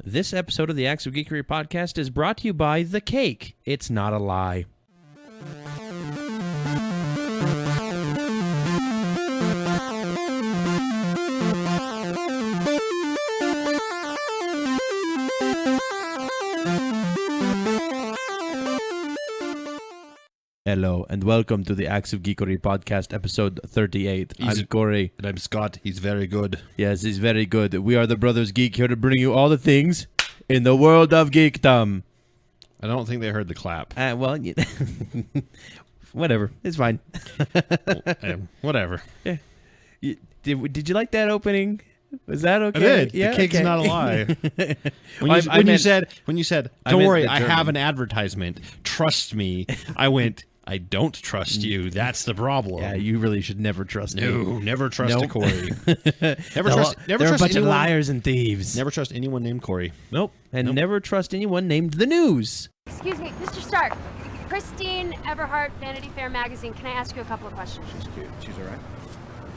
This episode of the Acts of Geekery podcast is brought to you by The Cake. It's not a lie. Hello, and welcome to the Acts of Geekery podcast, episode 38. I'm Corey. And I'm Scott. He's very good. Yes, he's very good. We are the Brothers Geek, here to bring you all the things in the world of geekdom. I don't think they heard the clap. Whatever. It's fine. Whatever. Yeah. Did you like that opening? Was that okay? I did. Yeah, the cake's okay. not a lie. When you said, don't worry, I have an advertisement. Trust me. I went, I don't trust you. That's the problem. Yeah, you really should never trust me. No, never trust a Corey. Never trust a bunch of liars and thieves. Never trust anyone named Corey. Nope. And never trust anyone named The News. Excuse me, Mr. Stark. Christine Everhart, Vanity Fair magazine. Can I ask you a couple of questions? She's cute. She's all right.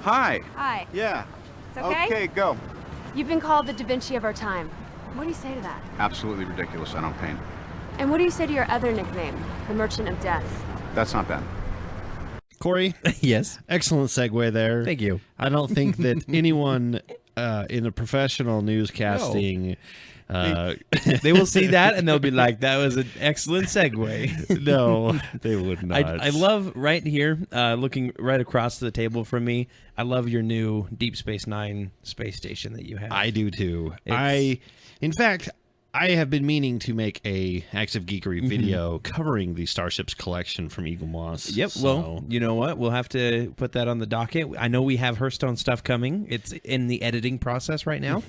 Hi. Hi. Yeah. It's okay? Okay, go. You've been called the Da Vinci of our time. What do you say to that? Absolutely ridiculous. I don't paint. And what do you say to your other nickname, the Merchant of Death? That's not bad. Corey? Yes. Excellent segue there. Thank you. I don't think that anyone in the professional newscasting... They will see that and they'll be like, that was an excellent segue. No, they would not. I love right here, looking right across the table from me, I love your new Deep Space Nine space station that you have. I do too. In fact, I have been meaning to make a Acts of Geekery video covering the Starships collection from Eagle Moss. Yep. So. Well, you know what? We'll have to put that on the docket. I know we have Hearthstone stuff coming. It's in the editing process right now.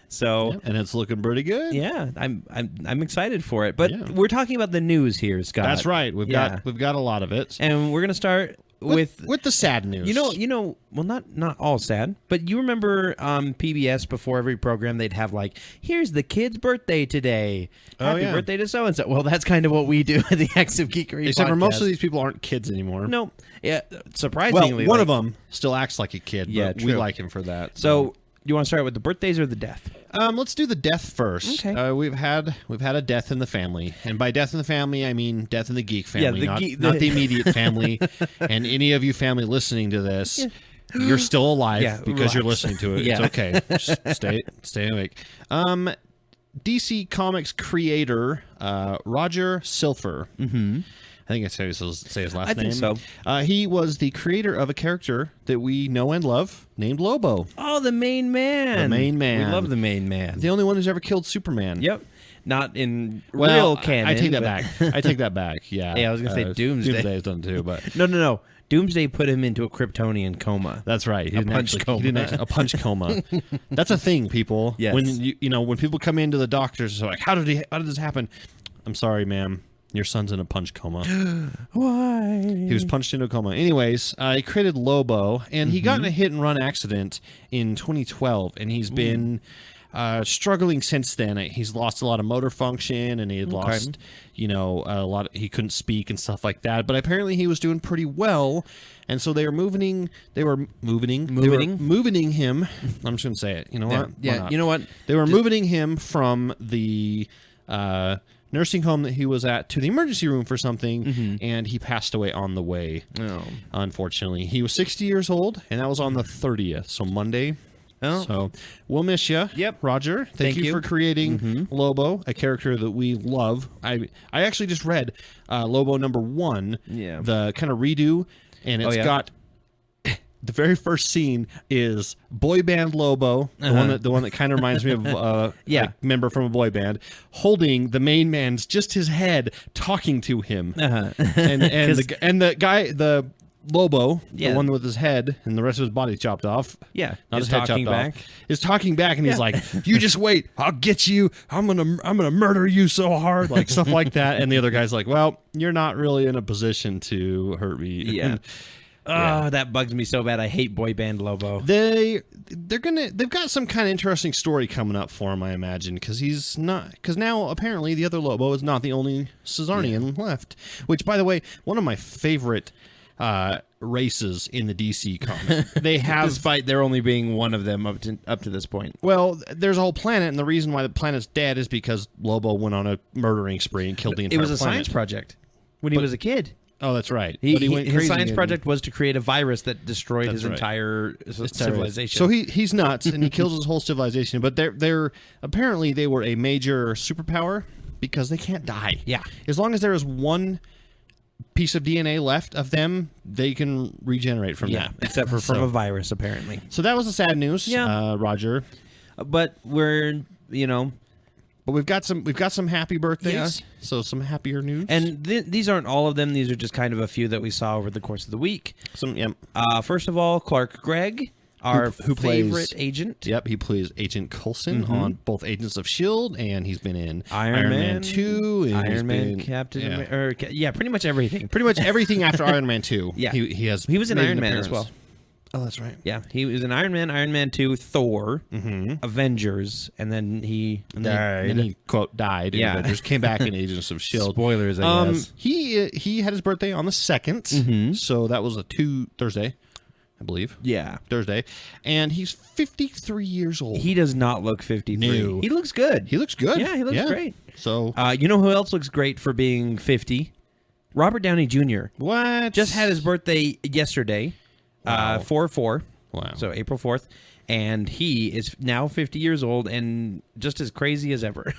So, yep, and it's looking pretty good. Yeah, I'm excited for it. But we're talking about the news here, Scott. That's right. We've got a lot of it, and we're gonna start with the sad news. You know. Well, not all sad, but you remember PBS before every program they'd have like, here's the kid's birthday today. Happy birthday to so and so. Well, that's kind of what we do at the Acts of Geekery. Except podcast. for most of these people aren't kids anymore. No. Yeah. Surprisingly, well, one of them still acts like a kid. Yeah, but we like him for that. So you want to start with the birthdays or the death? Let's do the death first. Okay. We've had a death in the family, and by death in the family, I mean death in the geek family, not the immediate family. And any of you family listening to this, you're still alive because you're listening to it. It's okay. Just stay awake. DC Comics creator Roger Silfer. I think I say his last name. I think so. He was the creator of a character that we know and love named Lobo. Oh, the main man. The main man. We love the main man. The only one who's ever killed Superman. Yep. Not in real canon. I take that back. I take that back. Yeah. Yeah, I was going to say Doomsday. Doomsday's done too, but... No. Doomsday put him into a Kryptonian coma. That's right. A punch coma. A punch coma. That's a thing, people. Yes. When when people come into the doctors, they're like, how did this happen? I'm sorry, ma'am. Your son's in a punch coma. Why? He was punched into a coma. Anyways, he created Lobo, and he got in a hit-and-run accident in 2012, and he's been struggling since then. He's lost a lot of motor function, and he had lost, a lot. He couldn't speak and stuff like that. But apparently, he was doing pretty well, and so they were moving him. I'm just gonna say it. You know what? Yeah. You know what? They were moving him from the nursing home that he was at to the emergency room for something, and he passed away on the way. Oh. Unfortunately. He was 60 years old, and that was on the 30th, so Monday. Oh. So we'll miss you. Yep. Roger, thank you for creating Lobo, a character that we love. I actually just read Lobo #1, the kind of redo, and it's got... The very first scene is boy band Lobo, the one that kind of reminds me of a member from a boy band, holding the main man's just his head, talking to him, and the guy, the Lobo, the one with his head and the rest of his body chopped off, not his head chopped off, is talking back, and he's like, "You just wait, I'll get you. I'm gonna murder you so hard," like stuff like that. And the other guy's like, "Well, you're not really in a position to hurt me." Yeah. Oh, that bugs me so bad. I hate boy band Lobo. They've got some kind of interesting story coming up for him, I imagine, because now apparently the other Lobo is not the only Caesarian left. Which, by the way, one of my favorite races in the DC comic. They have, despite there only being one of them up to this point. Well, there's a whole planet, and the reason why the planet's dead is because Lobo went on a murdering spree and killed the entire planet. It was a science project when he was a kid. Oh, that's right. His science project was to create a virus that destroyed his entire civilization. So he's nuts, and he kills his whole civilization. But they're apparently they were a major superpower because they can't die. Yeah. As long as there is one piece of DNA left of them, they can regenerate from that. Except for from a virus, apparently. So that was the sad news, Roger. But we're, But we've got some happy birthdays, so some happier news. And these aren't all of them. These are just kind of a few that we saw over the course of the week. First of all, Clark Gregg, our favorite agent. Yep, he plays Agent Coulson on both Agents of S.H.I.E.L.D., and he's been in Iron Man 2. And Iron Man, Captain America. Pretty much everything. Pretty much everything after Iron Man 2. Yeah. He was in Iron Man as well. Oh, that's right. Yeah, he was in Iron Man 2, Thor, Avengers, and then he died. And he, quote, died in Avengers, came back in Agents of S.H.I.E.L.D. Spoilers, I guess. He had his birthday on the 2nd, so that was Thursday, I believe. Yeah. Thursday. And he's 53 years old. He does not look 53. No. He looks good. He looks good. Yeah, he looks great. So, you know who else looks great for being 50? Robert Downey Jr. What? Just had his birthday yesterday. Wow. 4/4. Wow. So April 4th. And he is now 50 years old and just as crazy as ever.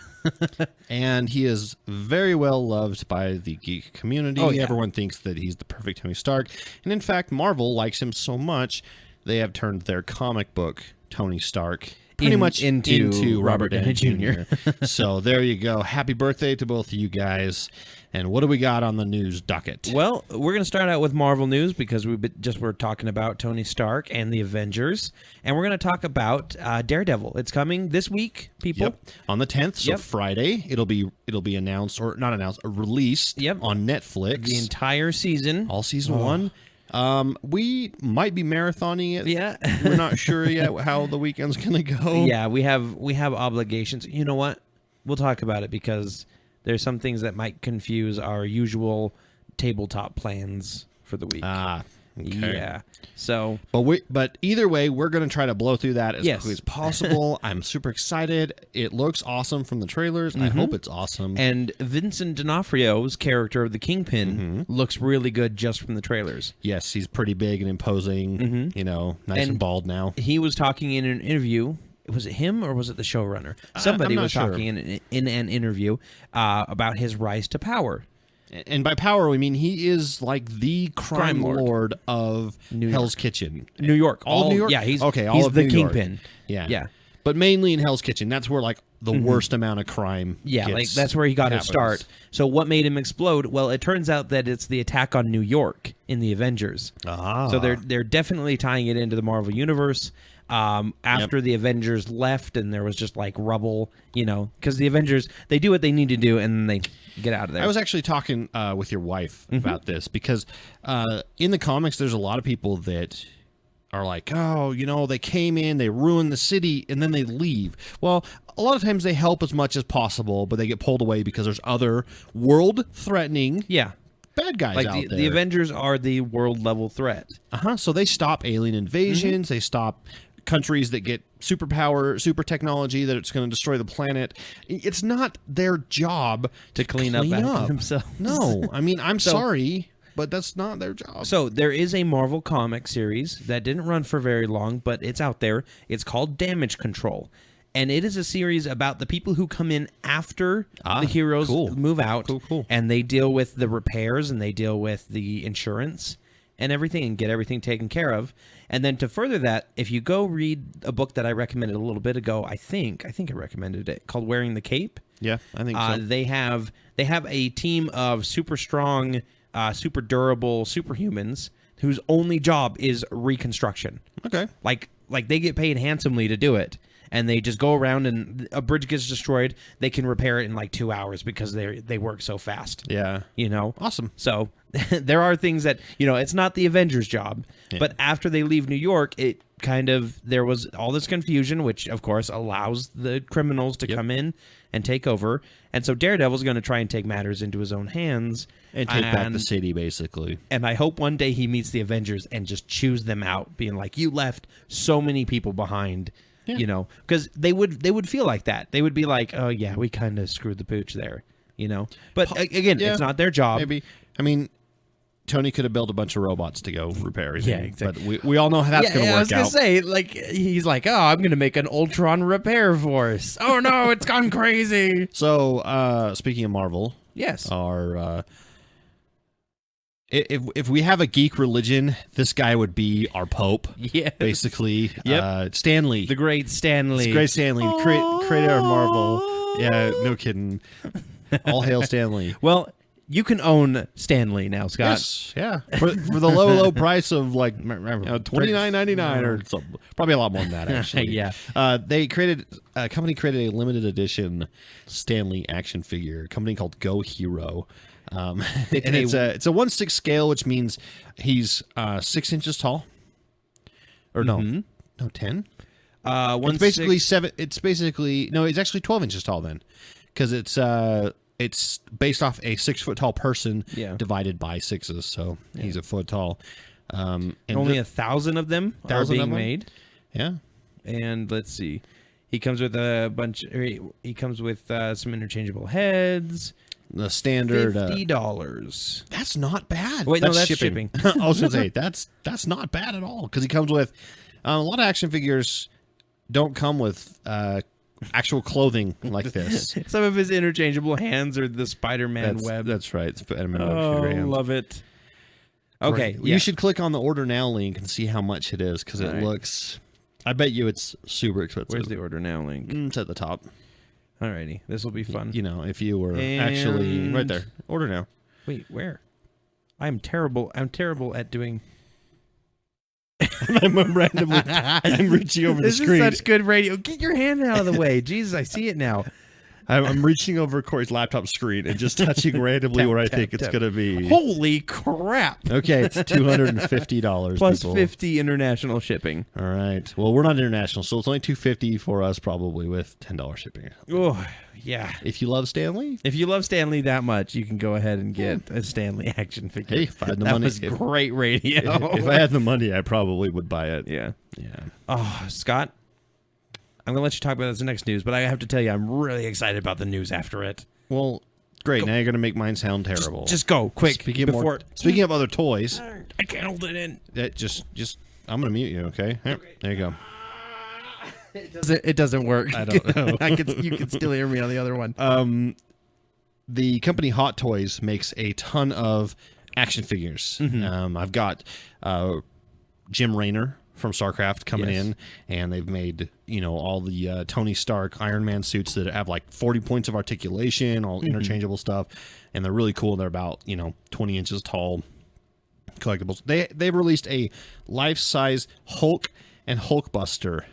And he is very well loved by the geek community. Oh, yeah. Everyone thinks that he's the perfect Tony Stark. And in fact, Marvel likes him so much, they have turned their comic book, Tony Stark, pretty much into Robert Downey Jr. So there you go. Happy birthday to both of you guys. And what do we got on the news docket? Well, we're going to start out with Marvel news because we're talking about Tony Stark and the Avengers. And we're going to talk about Daredevil. It's coming this week, people. Yep. On the 10th, so Friday, it'll be announced, or not announced, released on Netflix. The entire season. All season 1. We might be marathoning it. Yeah. We're not sure yet how the weekend's going to go. Yeah, we have obligations. You know what? We'll talk about it because there's some things that might confuse our usual tabletop plans for the week. Okay. Yeah. So, but either way, we're going to try to blow through that as quickly as possible. I'm super excited. It looks awesome from the trailers. I hope it's awesome. And Vincent D'Onofrio's character of the Kingpin looks really good just from the trailers. Yes, he's pretty big and imposing. Nice and bald now. He was talking in an interview. Was it him or was it the showrunner? Somebody was talking in an interview about his rise to power. And by power, we mean he is like the crime lord of Hell's Kitchen. New York. All of New York? Yeah, he's all he's of the New Kingpin. York. Yeah. But mainly in Hell's Kitchen. That's where like the worst amount of crime that's where he got his start. So what made him explode? Well, it turns out that it's the attack on New York in the Avengers. So they're definitely tying it into the Marvel Universe. After the Avengers left and there was just like rubble, because the Avengers, they do what they need to do and then they get out of there. I was actually talking with your wife about this because in the comics, there's a lot of people that are like, oh, they came in, they ruined the city, and then they leave. Well, a lot of times they help as much as possible, but they get pulled away because there's other world-threatening bad guys out there. The Avengers are the world-level threat. So they stop alien invasions, they stop countries that get super technology that it's going to destroy the planet. It's not their job to clean up after themselves. No, I mean, I'm sorry, but that's not their job. So there is a Marvel comic series that didn't run for very long, but it's out there. It's called Damage Control. And it is a series about the people who come in after the heroes move out. And they deal with the repairs and they deal with the insurance and everything and get everything taken care of. And then to further that, if you go read a book that I recommended a little bit ago, I think I recommended it, called Wearing the Cape. Yeah, I think so. They have a team of super strong, super durable superhumans whose only job is reconstruction. Okay. Like they get paid handsomely to do it. and they just go around and a bridge gets destroyed. They can repair it in like 2 hours because they work so fast. Yeah. Awesome. So there are things that, it's not the Avengers' job, but after they leave New York, it there was all this confusion, which of course allows the criminals to come in and take over. And so Daredevil's going to try and take matters into his own hands. And take back the city, basically. And I hope one day he meets the Avengers and just chews them out, being like, you left so many people behind, because they would feel like that. They would be like, oh, yeah, we kind of screwed the pooch there, But again, it's not their job. Maybe. I mean, Tony could have built a bunch of robots to go repair everything. Yeah, exactly. But we all know how that's going to work out. I was going to say, like, he's like, oh, I'm going to make an Ultron repair force. Oh, no, it's gone crazy. So, speaking of Marvel. Yes. If we have a geek religion, this guy would be our pope. Yeah. Basically. Yep. Stan Lee. The great Stan Lee. It's great Stan Lee. Creator of Marvel. Yeah, no kidding. All hail Stan Lee. Well, you can own Stan Lee now, Scott. Yes, yeah. For the low price of like $29.99 or something. Probably a lot more than that, actually. Yeah. A company created a limited edition Stan Lee action figure. A company called Go Hero. And it's a 1/6 scale, which means he's 6 inches tall. Or no, 10. It's basically 7. It's basically it's actually 12 inches tall then, because it's based off a 6 foot tall person divided by sixes, so he's a foot tall. And only 1,000 of them are being made. Yeah, and let's see, he comes with a bunch. He comes with some interchangeable heads. The standard $50. That's not bad. Wait, that's shipping. I was gonna say that's not bad at all, because he comes with a lot of action figures. Don't come with actual clothing like this. Some of his interchangeable hands are the Spider-Man web. That's right. Love it. Okay, right. You should click on the order now link and see how much it is, because it looks. I bet you it's super expensive. Where's the order now link? It's at the top. Alrighty, this will be fun. If you were actually right there, order now. Wait, where? I'm terrible at doing. I'm reaching over the screen. This is such good radio. Get your hand out of the way. Jesus, I see it now. I'm reaching over Corey's laptop screen and just touching randomly where I think it's going to be. Holy crap. Okay, it's $250. Plus people. $50 international shipping. All right. Well, we're not international, so it's only $250 for us, probably, with $10 shipping. Oh, yeah. If you love Stan Lee? If you love Stan Lee that much, you can go ahead and get a Stan Lee action figure. Hey, if I had the money, was great radio. If I had the money, I probably would buy it. Yeah. Oh, Scott, I'm going to let you talk about this next news, but I have to tell you, I'm really excited about the news after it. Well, great. Now you're going to make mine sound terrible. Just go, quick. Speaking of other toys. I can't hold it in. I'm going to mute you, okay? There you go. It doesn't work. I don't know. You can still hear me on the other one. The company Hot Toys makes a ton of action figures. Mm-hmm. I've got Jim Raynor from StarCraft coming in, and they've made all the Tony Stark Iron Man suits that have like 40 points of articulation, all interchangeable stuff, and they're really cool. They're about 20 inches tall collectibles. They've released a life-size Hulk and Hulkbuster.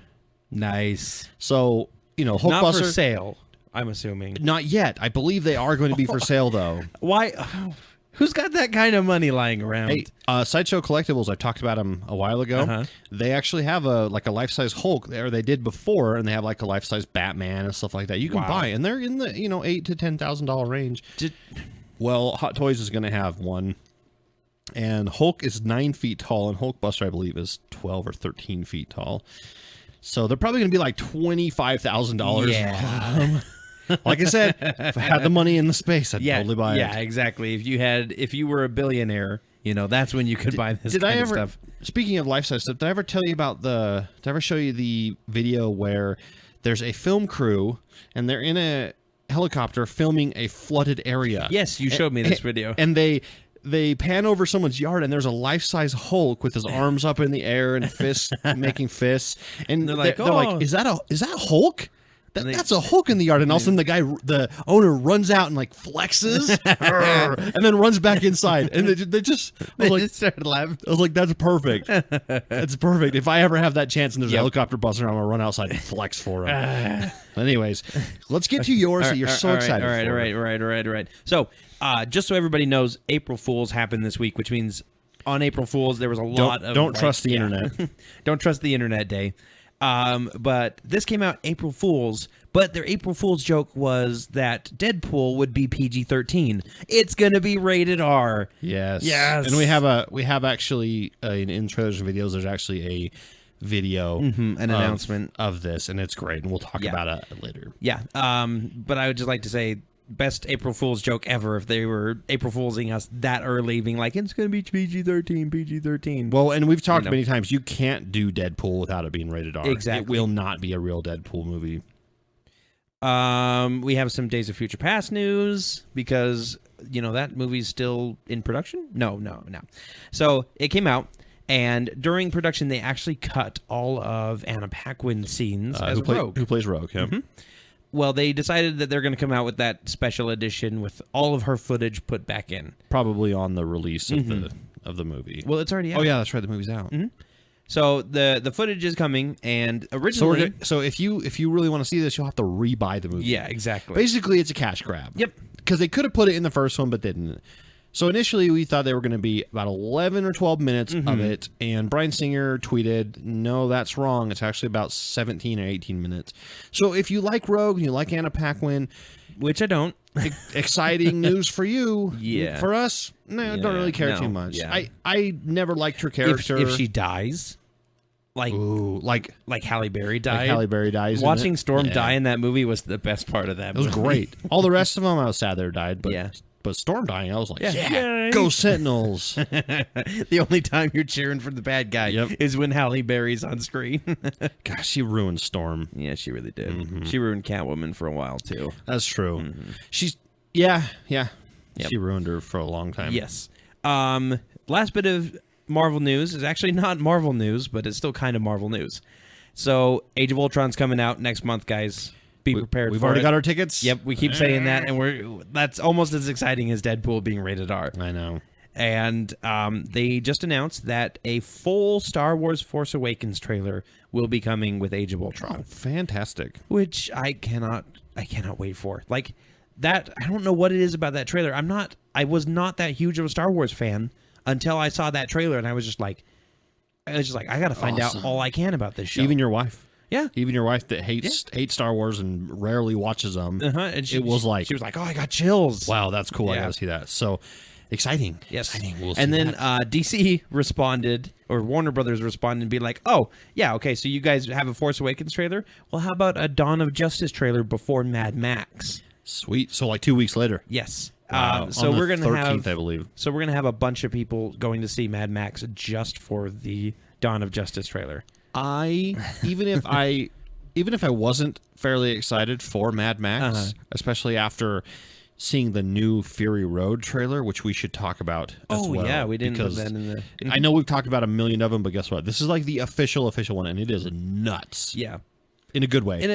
Nice. So Hulkbuster, not for sale, I'm assuming. Not yet. I believe they are going to be for sale though. Why? Who's got that kind of money lying around? Hey, Sideshow Collectibles, I talked about them a while ago. They actually have a life-size Hulk there. They did before, and they have like a life-size Batman and stuff like that. You can buy, and they're in the $8,000 to $10,000 range. Well, Hot Toys is going to have one, and Hulk is 9 feet tall, and Hulkbuster, I believe, is 12 or 13 feet tall. So they're probably going to be like $25,000. Yeah. Like I said, if I had the money in the space, I'd totally buy it. Yeah, exactly. If you were a billionaire, that's when you could buy this kind of stuff. Speaking of life-size stuff, did I ever tell you about did I ever show you the video where there's a film crew and they're in a helicopter filming a flooded area? Yes, you showed me this video. And they pan over someone's yard, and there's a life-size Hulk with his arms up in the air and fists making fists. And they're like, is that Hulk? That's a hook in the yard, and all of a sudden the owner runs out and like flexes, and then runs back inside, and they just started laughing. I was like, "That's perfect. That's perfect. If I ever have that chance and there's a helicopter busting around, I'm gonna run outside and flex for him." Anyways, let's get to yours that you're so excited for. All right. So, just so everybody knows, April Fools happened this week, which means on April Fools there was a lot of don't trust the internet. Don't trust the internet day. But this came out April Fools, but their April Fool's joke was that Deadpool would be PG-13. It's going to be rated R. Yes. And we have actually in trailers and videos, there's actually a video, an announcement of this, and it's great, and we'll talk about it later. Yeah. But I would just like to say, best April Fool's joke ever if they were April Foolsing us that early, being like, it's going to be PG-13. Well, and we've talked many times, you can't do Deadpool without it being rated R. Exactly. It will not be a real Deadpool movie. We have some Days of Future Past news because, that movie's still in production? No. So it came out, and during production, they actually cut all of Anna Paquin's scenes as Rogue. Who plays Rogue, yeah. Mm-hmm. Well, they decided that they're going to come out with that special edition with all of her footage put back in. Probably on the release of the movie. Well, it's already out. Oh, yeah, that's right. The movie's out. Mm-hmm. So the footage is coming, and originally... So if you really want to see this, you'll have to rebuy the movie. Yeah, exactly. Basically, it's a cash grab. Yep. Because they could have put it in the first one, but didn't. So initially, we thought they were going to be about 11 or 12 minutes of it, and Bryan Singer tweeted, no, that's wrong. It's actually about 17 or 18 minutes. So if you like Rogue and you like Anna Paquin... Which I don't. Exciting news for you. Yeah. For us, don't really care too much. Yeah. I never liked her character. If she dies... Like Halle Berry died. Like Halle Berry dies. Watching Storm die in that movie was the best part of that movie. It was great. All the rest of them, I was sad they died, but Storm dying, I was like, yeah, go Sentinels. The only time you're cheering for the bad guy is when Halle Berry's on screen. Gosh, she ruined Storm. Yeah, she really did. Mm-hmm. She ruined Catwoman for a while, too. That's true. Mm-hmm. She's, she ruined her for a long time. Yes. Last bit of Marvel news is actually not Marvel news, but it's still kind of Marvel news. So, Age of Ultron's coming out next month, guys. Be prepared for it. We've already got our tickets? Yep, we keep saying that, and that's almost as exciting as Deadpool being rated R. I know. And they just announced that a full Star Wars Force Awakens trailer will be coming with Age of Ultron. Oh, fantastic. Which I cannot wait for. Like, that, I don't know what it is about that trailer. I was not that huge of a Star Wars fan until I saw that trailer, and I was just like, I got to find out all I can about this show. Even your wife. Yeah. Even your wife that hates Star Wars and rarely watches them. And she was like, oh, I got chills. Wow, that's cool. I got to see that. So exciting. Yes. Exciting. We'll and then DC responded, or Warner Brothers responded and be like, oh, yeah, okay, so you guys have a Force Awakens trailer? Well, how about a Dawn of Justice trailer before Mad Max? Sweet. So like 2 weeks later. Yes. So we're going to have, I believe. So we're going to have a bunch of people going to see Mad Max just for the Dawn of Justice trailer. Even if I wasn't fairly excited for Mad Max, especially after seeing the new Fury Road trailer, which we should talk about as well. Oh, yeah, we didn't put that in the... I know we've talked about a million of them, but guess what? This is like the official one, and it is nuts. Yeah. In a good way. And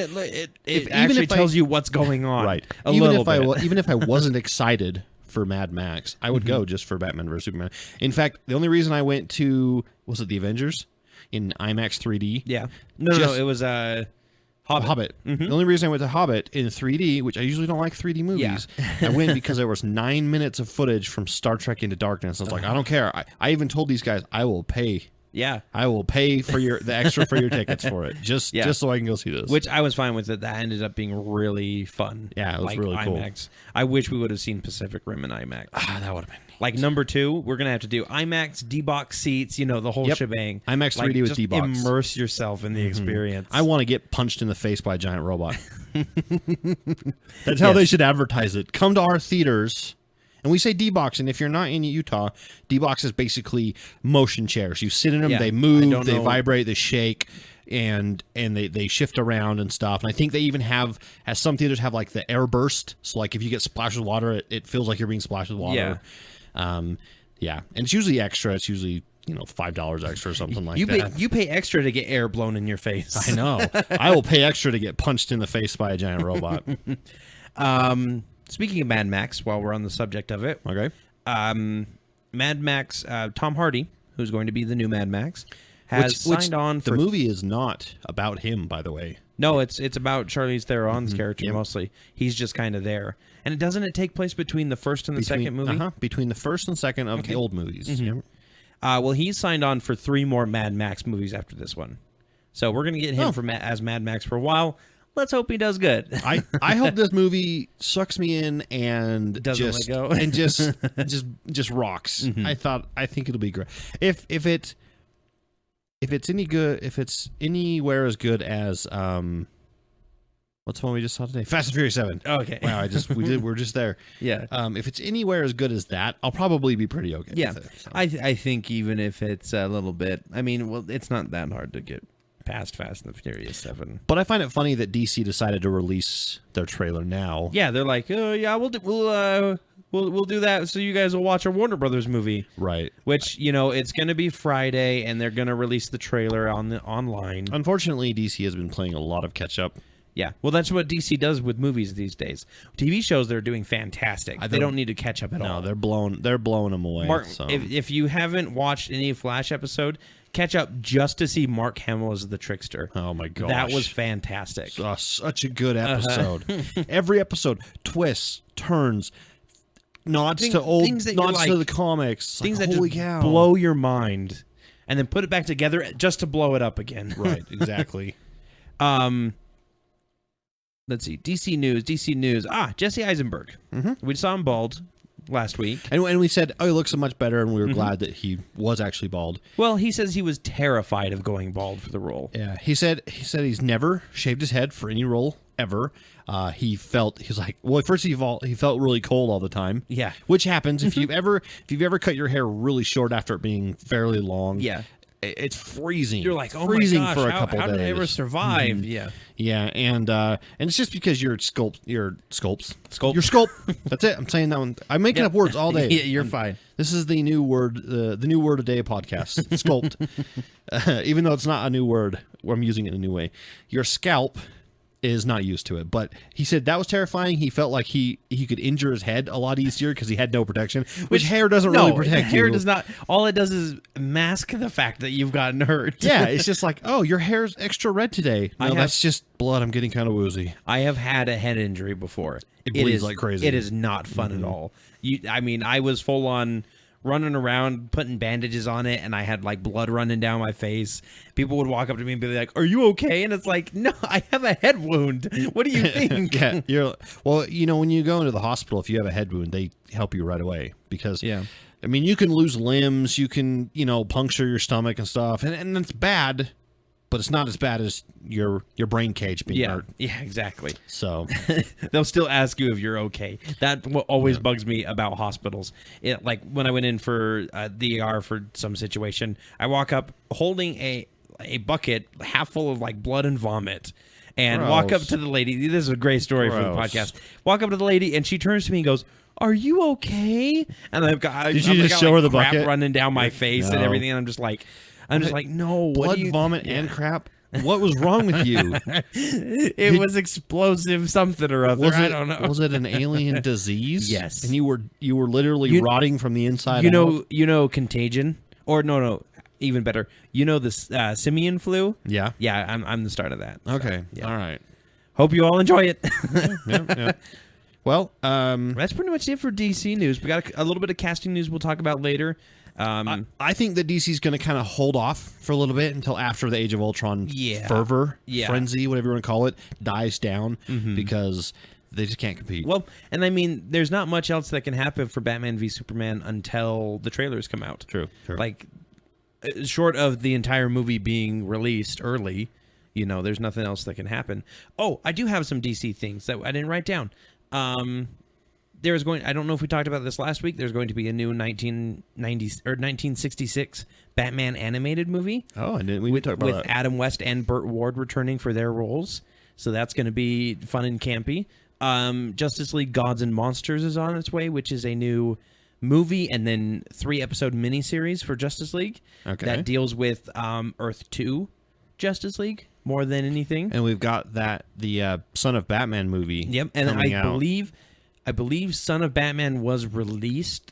it actually tells you what's going on. Right. Even if I wasn't excited for Mad Max, I would go just for Batman vs. Superman. In fact, the only reason I went to, was it The Avengers? In IMAX 3D? Yeah. No, it was Hobbit. Mm-hmm. The only reason I went to Hobbit in 3D, which I usually don't like 3D movies, I went because there was 9 minutes of footage from Star Trek Into Darkness. I was like, I don't care. I even told these guys, I will pay. Yeah, I will pay for the extra for your tickets for it, just so I can go see this. Which I was fine with it. That ended up being really fun. Yeah, it was really IMAX. Cool. I wish we would have seen Pacific Rim in IMAX. That would have been neat. Like number 2, we're gonna have to do IMAX, D-box seats, the whole shebang. IMAX 3D with D-box. Immerse yourself in the experience. I want to get punched in the face by a giant robot. That's how they should advertise it. Come to our theaters. And we say D-box, and if you're not in Utah, D-box is basically motion chairs. You sit in them, they move, they vibrate, they shake, and they shift around and stuff. And I think they even as some theaters have like the air burst. So like if you get splashed with water, it feels like you're being splashed with water. Yeah. And it's usually extra. It's usually $5 extra or something like that. You pay extra to get air blown in your face. I know. I will pay extra to get punched in the face by a giant robot. Speaking of Mad Max, while we're on the subject of it, okay. Mad Max, Tom Hardy, who's going to be the new Mad Max, has signed on for... The movie is not about him, by the way. No, it's about Charlize Theron's character mostly. He's just kind of there. And doesn't it take place between the first and the second movie? Between the first and second of the old movies. Mm-hmm. Well, he's signed on for 3 more Mad Max movies after this one. So we're going to get him as Mad Max for a while. Let's hope he does good. I hope this movie sucks me in and doesn't let go. And just rocks. Mm-hmm. I think it'll be great. If it's any good, if it's anywhere as good as what's the one we just saw today? Fast and Furious 7. Okay. Wow, we're just there. Yeah. If it's anywhere as good as that, I'll probably be pretty okay. Yeah. With it, so. I think even if it's a little bit, it's not that hard to get past Fast and the Furious 7. But I find it funny that DC decided to release their trailer now. Yeah, they're like, oh yeah, we'll do that so you guys will watch our Warner Brothers movie. Right. Which, it's going to be Friday and they're going to release the trailer online. Unfortunately, DC has been playing a lot of catch up. Yeah. Well, that's what DC does with movies these days. TV shows, they're doing fantastic. They don't need to catch up at all. No, they're blowing them away. Mark, so. if you haven't watched any Flash episode, catch up just to see Mark Hamill as the Trickster. Oh my gosh. That was fantastic. Such a good episode. Every episode, twists, turns, nods to the comics. Things like, that holy just cow. blow your mind, and then put it back together just to blow it up again. Right, exactly. Let's see. DC News. Jesse Eisenberg. Mm-hmm. We saw him bald last week. And we said, he looks so much better, and we were glad that he was actually bald. Well, he says he was terrified of going bald for the role. Yeah, he said he's never shaved his head for any role ever. He felt really cold all the time. Yeah, which happens if you've ever cut your hair really short after it being fairly long. Yeah. It's freezing. You're like, freezing my gosh, for a couple days. How did I ever survive? Mm-hmm. Yeah, and it's just because you're sculpt. That's it. I'm saying that one. I'm making up words all day. Yeah, you're fine. This is the new word, the new word a day podcast. Sculpt. Even though it's not a new word, I'm using it in a new way. Your scalp is not used to it, but he said that was terrifying. He felt like he could injure his head a lot easier because he had no protection, which hair doesn't really protect you. Hair does not. All it does is mask the fact that you've gotten hurt. Yeah, it's just like, oh, your hair's extra red today. No, that's just blood. I'm getting kind of woozy. I have had a head injury before. It bleeds like crazy. It is not fun at all. I was full on running around putting bandages on it, and I had like blood running down my face. People would walk up to me and be like, "Are you okay?" And it's like, "No, I have a head wound. What do you think?" Yeah, when you go into the hospital, if you have a head wound, they help you right away because you can lose limbs, you can puncture your stomach and stuff, and it's bad. But it's not as bad as your brain cage being hurt. Yeah, exactly. So they'll still ask you if you're okay. That always bugs me about hospitals. Like when I went in for the ER for some situation, I walk up holding a bucket half full of like blood and vomit, and walk up to the lady. This is a great story for the podcast. Walk up to the lady, and she turns to me and goes, "Are you okay?" And I've got Did you just show her the crap bucket running down my face and everything, and I'm just like, no. Blood, vomit, and crap. What was wrong with you? It was explosive something or other. I don't know. Was it an alien disease? Yes. And you were literally rotting from the inside out? You know Contagion? Or no, even better. You know the simian flu? Yeah. Yeah, I'm the start of that. Okay. So, yeah. All right. Hope you all enjoy it. Yeah. Well, that's pretty much it for DC news. We got a little bit of casting news we'll talk about later. I think that DC's going to kind of hold off for a little bit until after the Age of Ultron fervor, frenzy, whatever you want to call it, dies down because they just can't compete. Well, and there's not much else that can happen for Batman v Superman until the trailers come out. True. Like, short of the entire movie being released early, there's nothing else that can happen. Oh, I do have some DC things that I didn't write down. I don't know if we talked about this last week. There's going to be a new 1966 Batman animated movie. Oh, we didn't talk about that. With Adam West and Burt Ward returning for their roles. So that's going to be fun and campy. Justice League Gods and Monsters is on its way, which is a new movie and then 3-episode miniseries for Justice League that deals with Earth 2 Justice League more than anything. And we've got the Son of Batman movie. Yep, and I believe Son of Batman was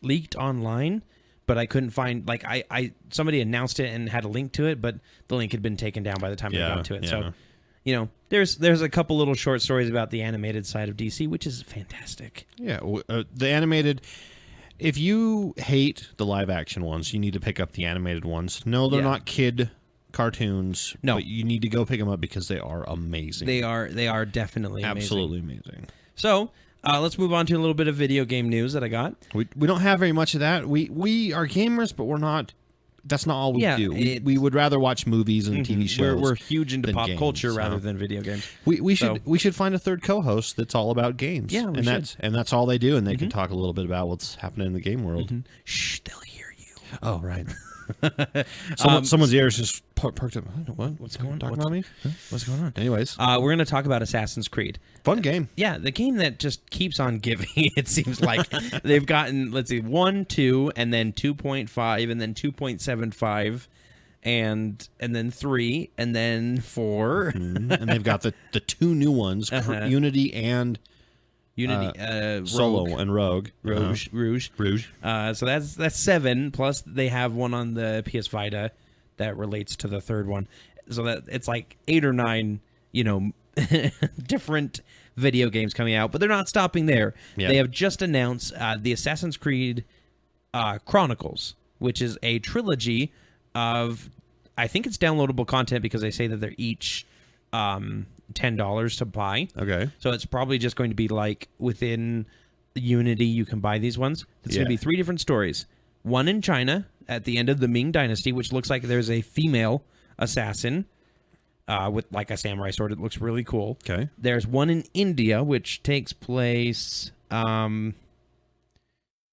leaked online, but I couldn't find, like, I somebody announced it and had a link to it, but the link had been taken down by the time I got to it. Yeah. So, you know, there's a couple little short stories about the animated side of DC, which is fantastic. Yeah, the animated. If you hate the live action ones, you need to pick up the animated ones. No, they're not kid cartoons. No, but you need to go pick them up because they are amazing. They are definitely absolutely amazing. So let's move on to a little bit of video game news that I got. We don't have very much of that. We are gamers, but we're not. That's not all we do. We would rather watch movies and TV shows. We're huge into pop culture rather than video games. We should find a third co-host that's all about games. Yeah, that's all they do, and they can talk a little bit about what's happening in the game world. Shh, they'll hear you. Oh, right. Someone's ears just perked up. What's going on? Talking about me? Huh? What's going on? Anyways, we're going to talk about Assassin's Creed. Fun game. Yeah, the game that just keeps on giving. It seems like they've gotten 1, 2, and then 2.5, and then 2.75, and then 3, and then 4, and they've got the 2 new ones, Unity and. Solo and Rogue. Rouge. So that's 7, plus they have one on the PS Vita that relates to the third one. So that it's like 8 or 9, different video games coming out, but they're not stopping there. Yeah. They have just announced the Assassin's Creed Chronicles, which is a trilogy of, I think it's downloadable content because they say that they're each $10 to buy. Okay. So it's probably just going to be like within Unity, you can buy these ones. It's going to be 3 different stories. One in China at the end of the Ming Dynasty, which looks like there's a female assassin with like a samurai sword. It looks really cool. Okay. There's one in India, which takes place during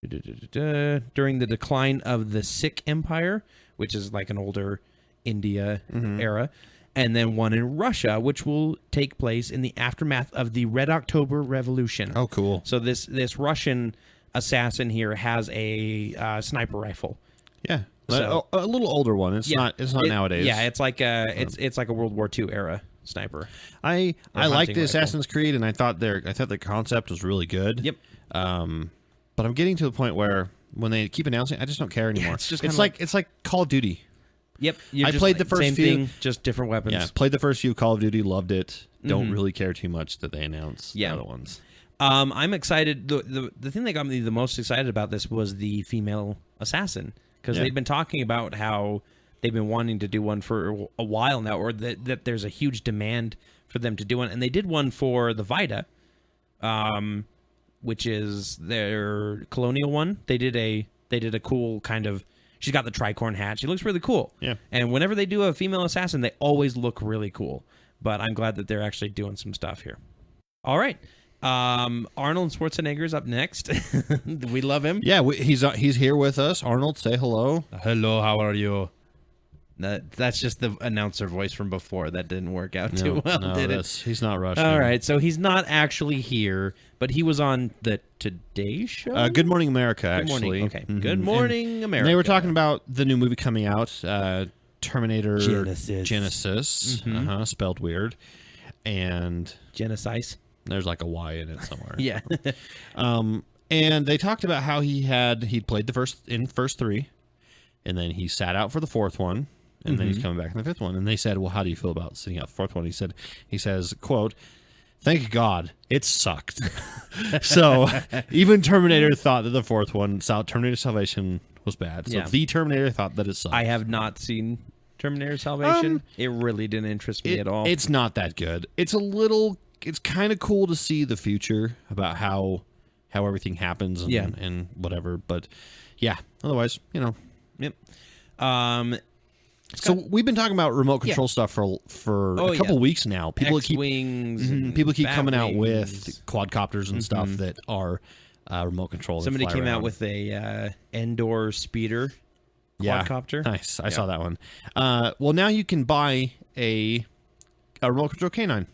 the decline of the Sikh Empire, which is like an older India era. And then one in Russia, which will take place in the aftermath of the Red October Revolution. Oh, cool. So this Russian assassin here has a sniper rifle. Yeah. So, a little older one. It's not nowadays. Yeah, it's like it's like a World War II era sniper. I like the Assassin's Creed, and I thought the concept was really good. Yep. But I'm getting to the point where when they keep announcing, I just don't care anymore. Yeah, it's like Call of Duty. Yep. I played the first same few. Thing, just different weapons. Yeah, played the first few Call of Duty, loved it. Don't really care too much that they announced the other ones. I'm excited. The thing that got me the most excited about this was the female assassin, because they've been talking about how they've been wanting to do one for a while now, or that there's a huge demand for them to do one. And they did one for the Vita, which is their colonial one. They did a cool kind of. She's got the tricorn hat. She looks really cool. Yeah. And whenever they do a female assassin, they always look really cool. But I'm glad that they're actually doing some stuff here. All right. Arnold Schwarzenegger's up next. We love him. Yeah, he's here with us. Arnold, say hello. Hello, how are you? That's just the announcer voice from before. That didn't work out too well, did it? He's not Russian. All right, so he's not actually here, but he was on the Today Show? Good Morning America, actually. Good morning. Okay. Mm-hmm. Good Morning America. And they were talking about the new movie coming out, Terminator Genesis, spelled weird, and Genesis. There's like a Y in it somewhere. Yeah. And they talked about how he'd played the first 3, and then he sat out for the 4th one. And then he's coming back in the 5th one. And they said, well, how do you feel about sitting out the 4th one? He says, quote, thank God, it sucked. So even Terminator thought that the 4th one, Terminator Salvation, was bad. So the Terminator thought that it sucked. I have not seen Terminator Salvation. It really didn't interest me at all. It's not that good. It's kind of cool to see the future about how everything happens and whatever. But yeah, otherwise, Yep. So we've been talking about remote control stuff for a couple weeks now. People keep coming out with quadcopters and stuff that are remote control. Somebody came out with a Endor speeder quadcopter. Nice. I saw that one. Well, now you can buy a remote control canine.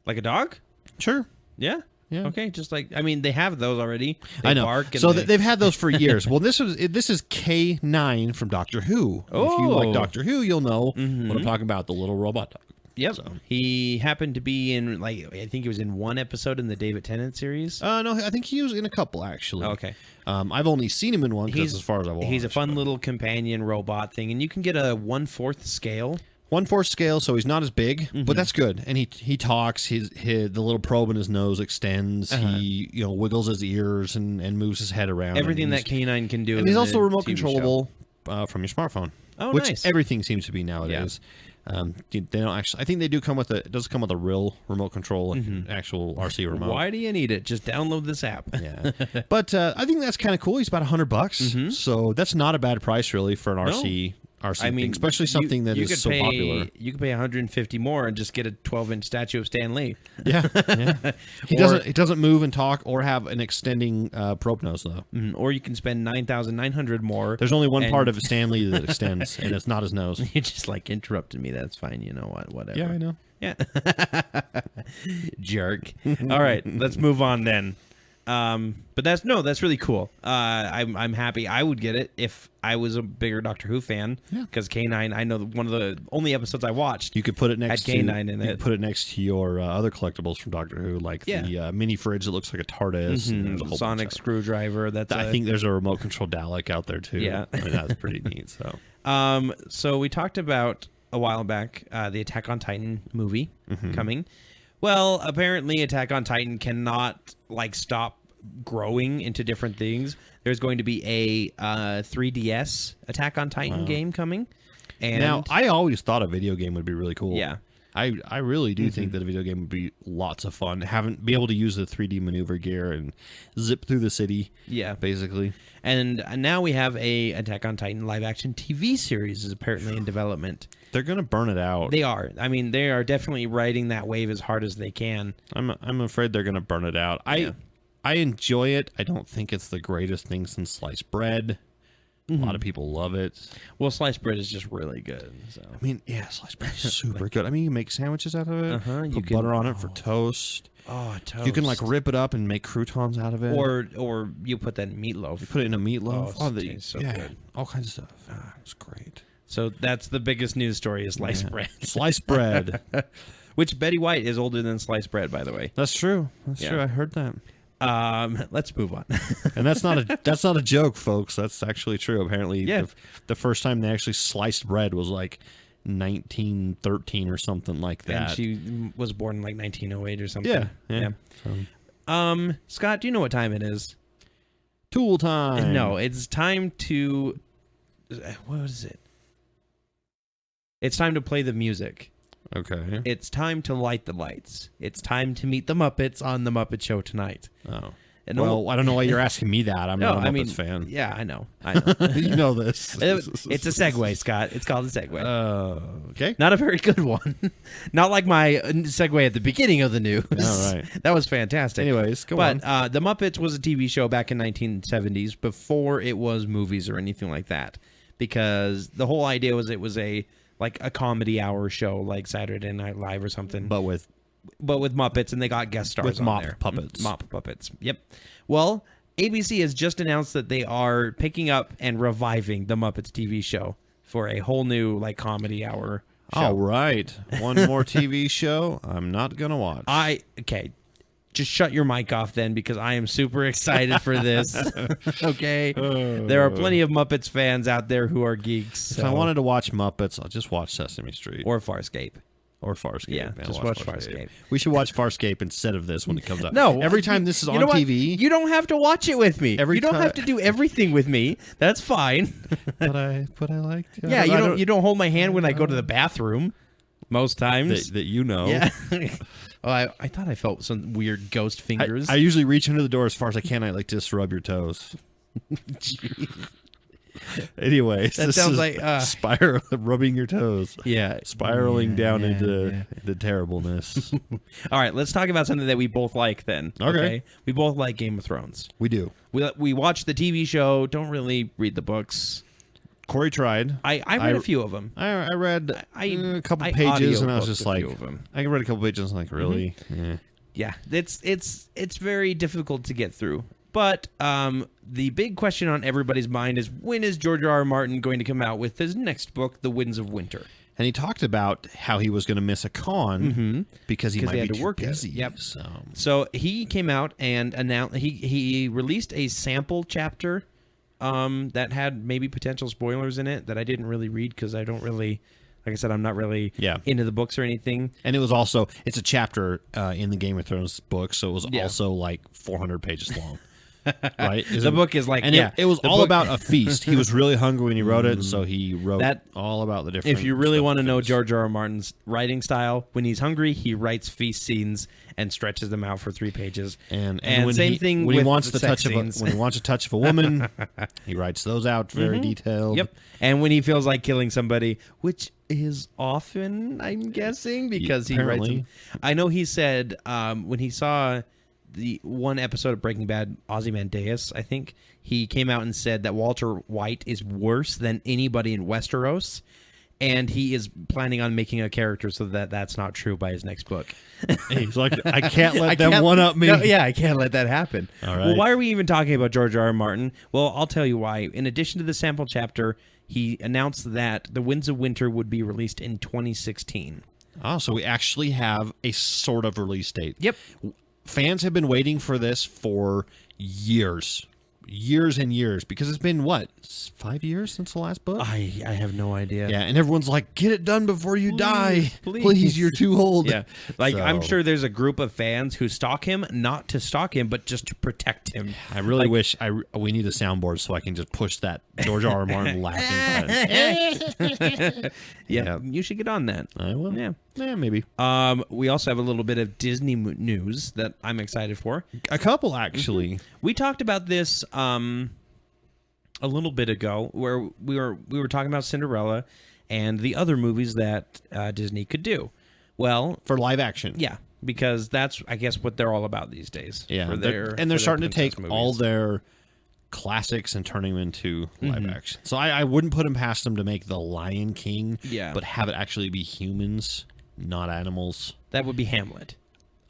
Like a dog? Sure. Yeah. Yeah. Okay, just like, I mean, they have those already. I know. So they've had those for years. Well, this is K9 from Doctor Who. Oh. If you like Doctor Who, you'll know what I'm talking about, the little robot dog. Yep. So. He happened to be in, like, I think he was in one episode in the David Tennant series. No, I think he was in a couple, actually. Okay. I've only seen him in one because as far as I've watched. He's a fun little companion robot thing, and you can get a 1/4 scale. 1/4 scale, so he's not as big, but that's good. And he talks. The little probe in his nose extends. He wiggles his ears and moves his head around. Everything that K9 can do. And he's also remote controllable from your smartphone. Oh, which nice. Everything seems to be nowadays. Yeah. They don't actually. I think they do come with it does come with a real remote control, actual RC remote. Why do you need it? Just download this app. Yeah, but I think that's kind of cool. He's about $100, so that's not a bad price really for an RC thing, especially something that is so popular. You could pay $150 more and just get a 12-inch statue of Stan Lee. Yeah. He doesn't move and talk or have an extending probe nose though. Or you can spend $9,900 more. There's only one part of Stan Lee that extends, and it's not his nose. You just like interrupted me. That's fine. You know what? Whatever. Yeah, I know. Yeah. Jerk. All right, let's move on then. But that's really cool. I'm happy. I would get it if I was a bigger Doctor Who fan. Yeah. Because K9, I know one of the only episodes I watched. You could put it next had K9 in it. You could put it next to your other collectibles from Doctor Who, like the mini fridge that looks like a TARDIS. And there's a whole Sonic screwdriver. I think there's a remote control Dalek out there too. Yeah. I mean, that's pretty neat. So. So we talked about a while back the Attack on Titan movie coming. Well, apparently Attack on Titan cannot stop growing into different things. There's going to be a 3DS Attack on Titan game coming. And now, I always thought a video game would be really cool. Yeah. I really do think that a video game would be lots of fun. Be able to use the 3D maneuver gear and zip through the city. Yeah. Basically. And now we have a Attack on Titan live action TV series is apparently in development. They're going to burn it out. They are. I mean, they are definitely riding that wave as hard as they can. I'm afraid they're going to burn it out. I enjoy it. I don't think it's the greatest thing since sliced bread. A lot of people love it. Well, sliced bread is just really good. So. I mean, yeah, sliced bread is super good. I mean, you can make sandwiches out of it. Put butter on it for toast. Oh, toast. You can rip it up and make croutons out of it. Or you put that in meatloaf. You put it in a meatloaf. Tastes so good. All kinds of stuff. It's great. So that's the biggest news story is sliced bread. Sliced bread. Which Betty White is older than sliced bread, by the way. That's true. That's true. I heard that. Let's move on. And that's not a joke, folks. That's actually true. Apparently, the first time they actually sliced bread was 1913 or something like that. And she was born in 1908 or something. Yeah. So. Scott, do you know what time it is? Tool time. No, it's time to. What is it? It's time to play the music. Okay. It's time to light the lights. It's time to meet the Muppets on The Muppet Show tonight. Oh. Well, I don't know why you're asking me that. I'm not a Muppets fan. Yeah, I know. You know this. It's a segue, Scott. It's called a segue. Okay. Not a very good one. Not like my segue at the beginning of the news. All right. That was fantastic. Anyways, go on. But The Muppets was a TV show back in 1970s before it was movies or anything like that. Because the whole idea was it was a comedy hour show like Saturday Night Live or something. But with Muppets, and they got guest stars on there. Puppets. Mop puppets. Yep. Well, ABC has just announced that they are picking up and reviving the Muppets TV show for a whole new comedy hour show. All right. One more TV show I'm not going to watch. Okay. Just shut your mic off then, because I am super excited for this. Okay? There are plenty of Muppets fans out there who are geeks. If I wanted to watch Muppets, I'll just watch Sesame Street. Or Farscape. Yeah, just watch Farscape. We should watch Farscape instead of this when it comes up. No. Every time this is on TV. You don't have to watch it with me. You don't have to do everything with me. That's fine. But I liked it. Yeah, you don't hold my hand when I go to the bathroom. Most times. That you know. Yeah. Oh, I thought I felt some weird ghost fingers. I usually reach into the door as far as I can. I like to just rub your toes. Anyways, that sounds like rubbing your toes. Yeah, spiraling down into the terribleness. All right, let's talk about something that we both like then. Okay. We both like Game of Thrones. We do. We watch the TV show. Don't really read the books. Corey tried. I read a few of them. I read a couple pages, and I was just like, them. I read a couple pages, and I was like, really? Mm-hmm. Yeah. Yeah, it's very difficult to get through. But the big question on everybody's mind is, when is George R. Martin going to come out with his next book, The Winds of Winter? And he talked about how he was going to miss a con because he might had be to work too busy. Yep. So he came out and announced he released a sample chapter that had maybe potential spoilers in it that I didn't really read because I don't really, like I said, I'm not really into the books or anything. And it was also, it's a chapter in the Game of Thrones book, so it was also like 400 pages long. Right? The book is like, it was all about a feast. He was really hungry when he wrote it, and so he wrote that, all about the different. If you really want to know George R. R. Martin's writing style, when he's hungry, he writes feast scenes and stretches them out for 3 pages. And when same thing when with he wants the touch scenes. when he wants a touch of a woman, he writes those out very detailed. Yep. And when he feels like killing somebody, which is often, I'm guessing, because he writes them. I know he said when he saw the one episode of Breaking Bad, Ozymandias, I think, he came out and said that Walter White is worse than anybody in Westeros, and he is planning on making a character so that that's not true by his next book. He's like, I can't let them one-up me. No, I can't let that happen. All right. Well, why are we even talking about George R. R. Martin? Well, I'll tell you why. In addition to the sample chapter, he announced that The Winds of Winter would be released in 2016. Oh, so we actually have a sort of release date. Yep. Fans have been waiting for this for years and years, because it's been, 5 years since the last book? I have no idea. Yeah, and everyone's like, get it done before you die. Please, you're too old. Yeah, I'm sure there's a group of fans who stalk him, not to stalk him, but just to protect him. I really wish we need a soundboard so I can just push that George R. R. Martin laughing button. Yeah, you should get on that. I will. Yeah, maybe. We also have a little bit of Disney news that I'm excited for. A couple, actually. We talked about this a little bit ago, where we were talking about Cinderella and the other movies that Disney could do. Well, for live action, yeah, because that's, I guess, what they're all about these days. Yeah, they're starting to take all their classics and turning them into live action. So I wouldn't put them past them to make The Lion King, but have it actually be humans, not animals. That would be Hamlet.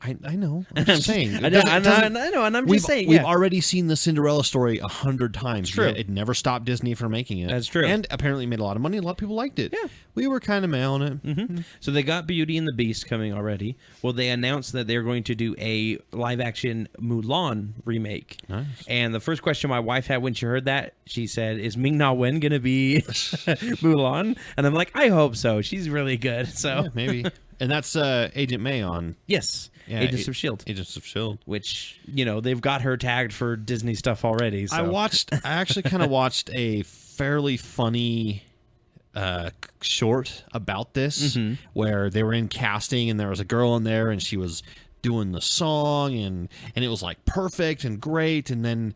I know. I'm just saying. I know, and I'm just saying. We've already seen the Cinderella story 100 times. It's true. It never stopped Disney from making it. That's true. And apparently made a lot of money. A lot of people liked it. Yeah. We were kind of meh on it. So they got Beauty and the Beast coming already. Well, they announced that they're going to do a live-action Mulan remake. Nice. And the first question my wife had when she heard that, she said, "Is Ming-Na Wen going to be Mulan?" And I'm like, I hope so. She's really good. So yeah, maybe. And that's Agent May on. Yes. Yeah, Agents of S.H.I.E.L.D. Agents of S.H.I.E.L.D. Which, they've got her tagged for Disney stuff already. So. I actually kind of watched a fairly funny short about this where they were in casting and there was a girl in there and she was doing the song and it was like perfect and great, and then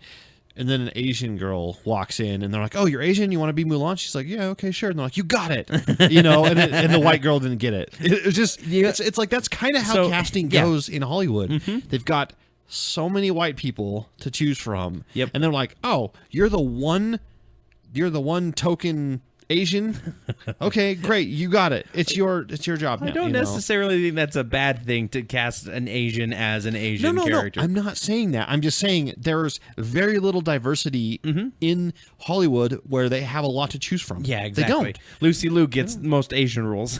an Asian girl walks in and they're like, "Oh, you're Asian? You want to be Mulan?" She's like, "Yeah, okay, sure." And they're like, "You got it," and the white girl didn't get it. It was just, it's like that's kind of how casting goes in Hollywood. They've got so many white people to choose from, and they're like, "Oh, you're the one token Asian? Okay, great, you got it. It's your job now." I don't necessarily think that's a bad thing to cast an Asian as an Asian character. No, I'm not saying that. I'm just saying there's very little diversity in Hollywood where they have a lot to choose from. Yeah, exactly. They don't. Lucy Liu gets most Asian roles.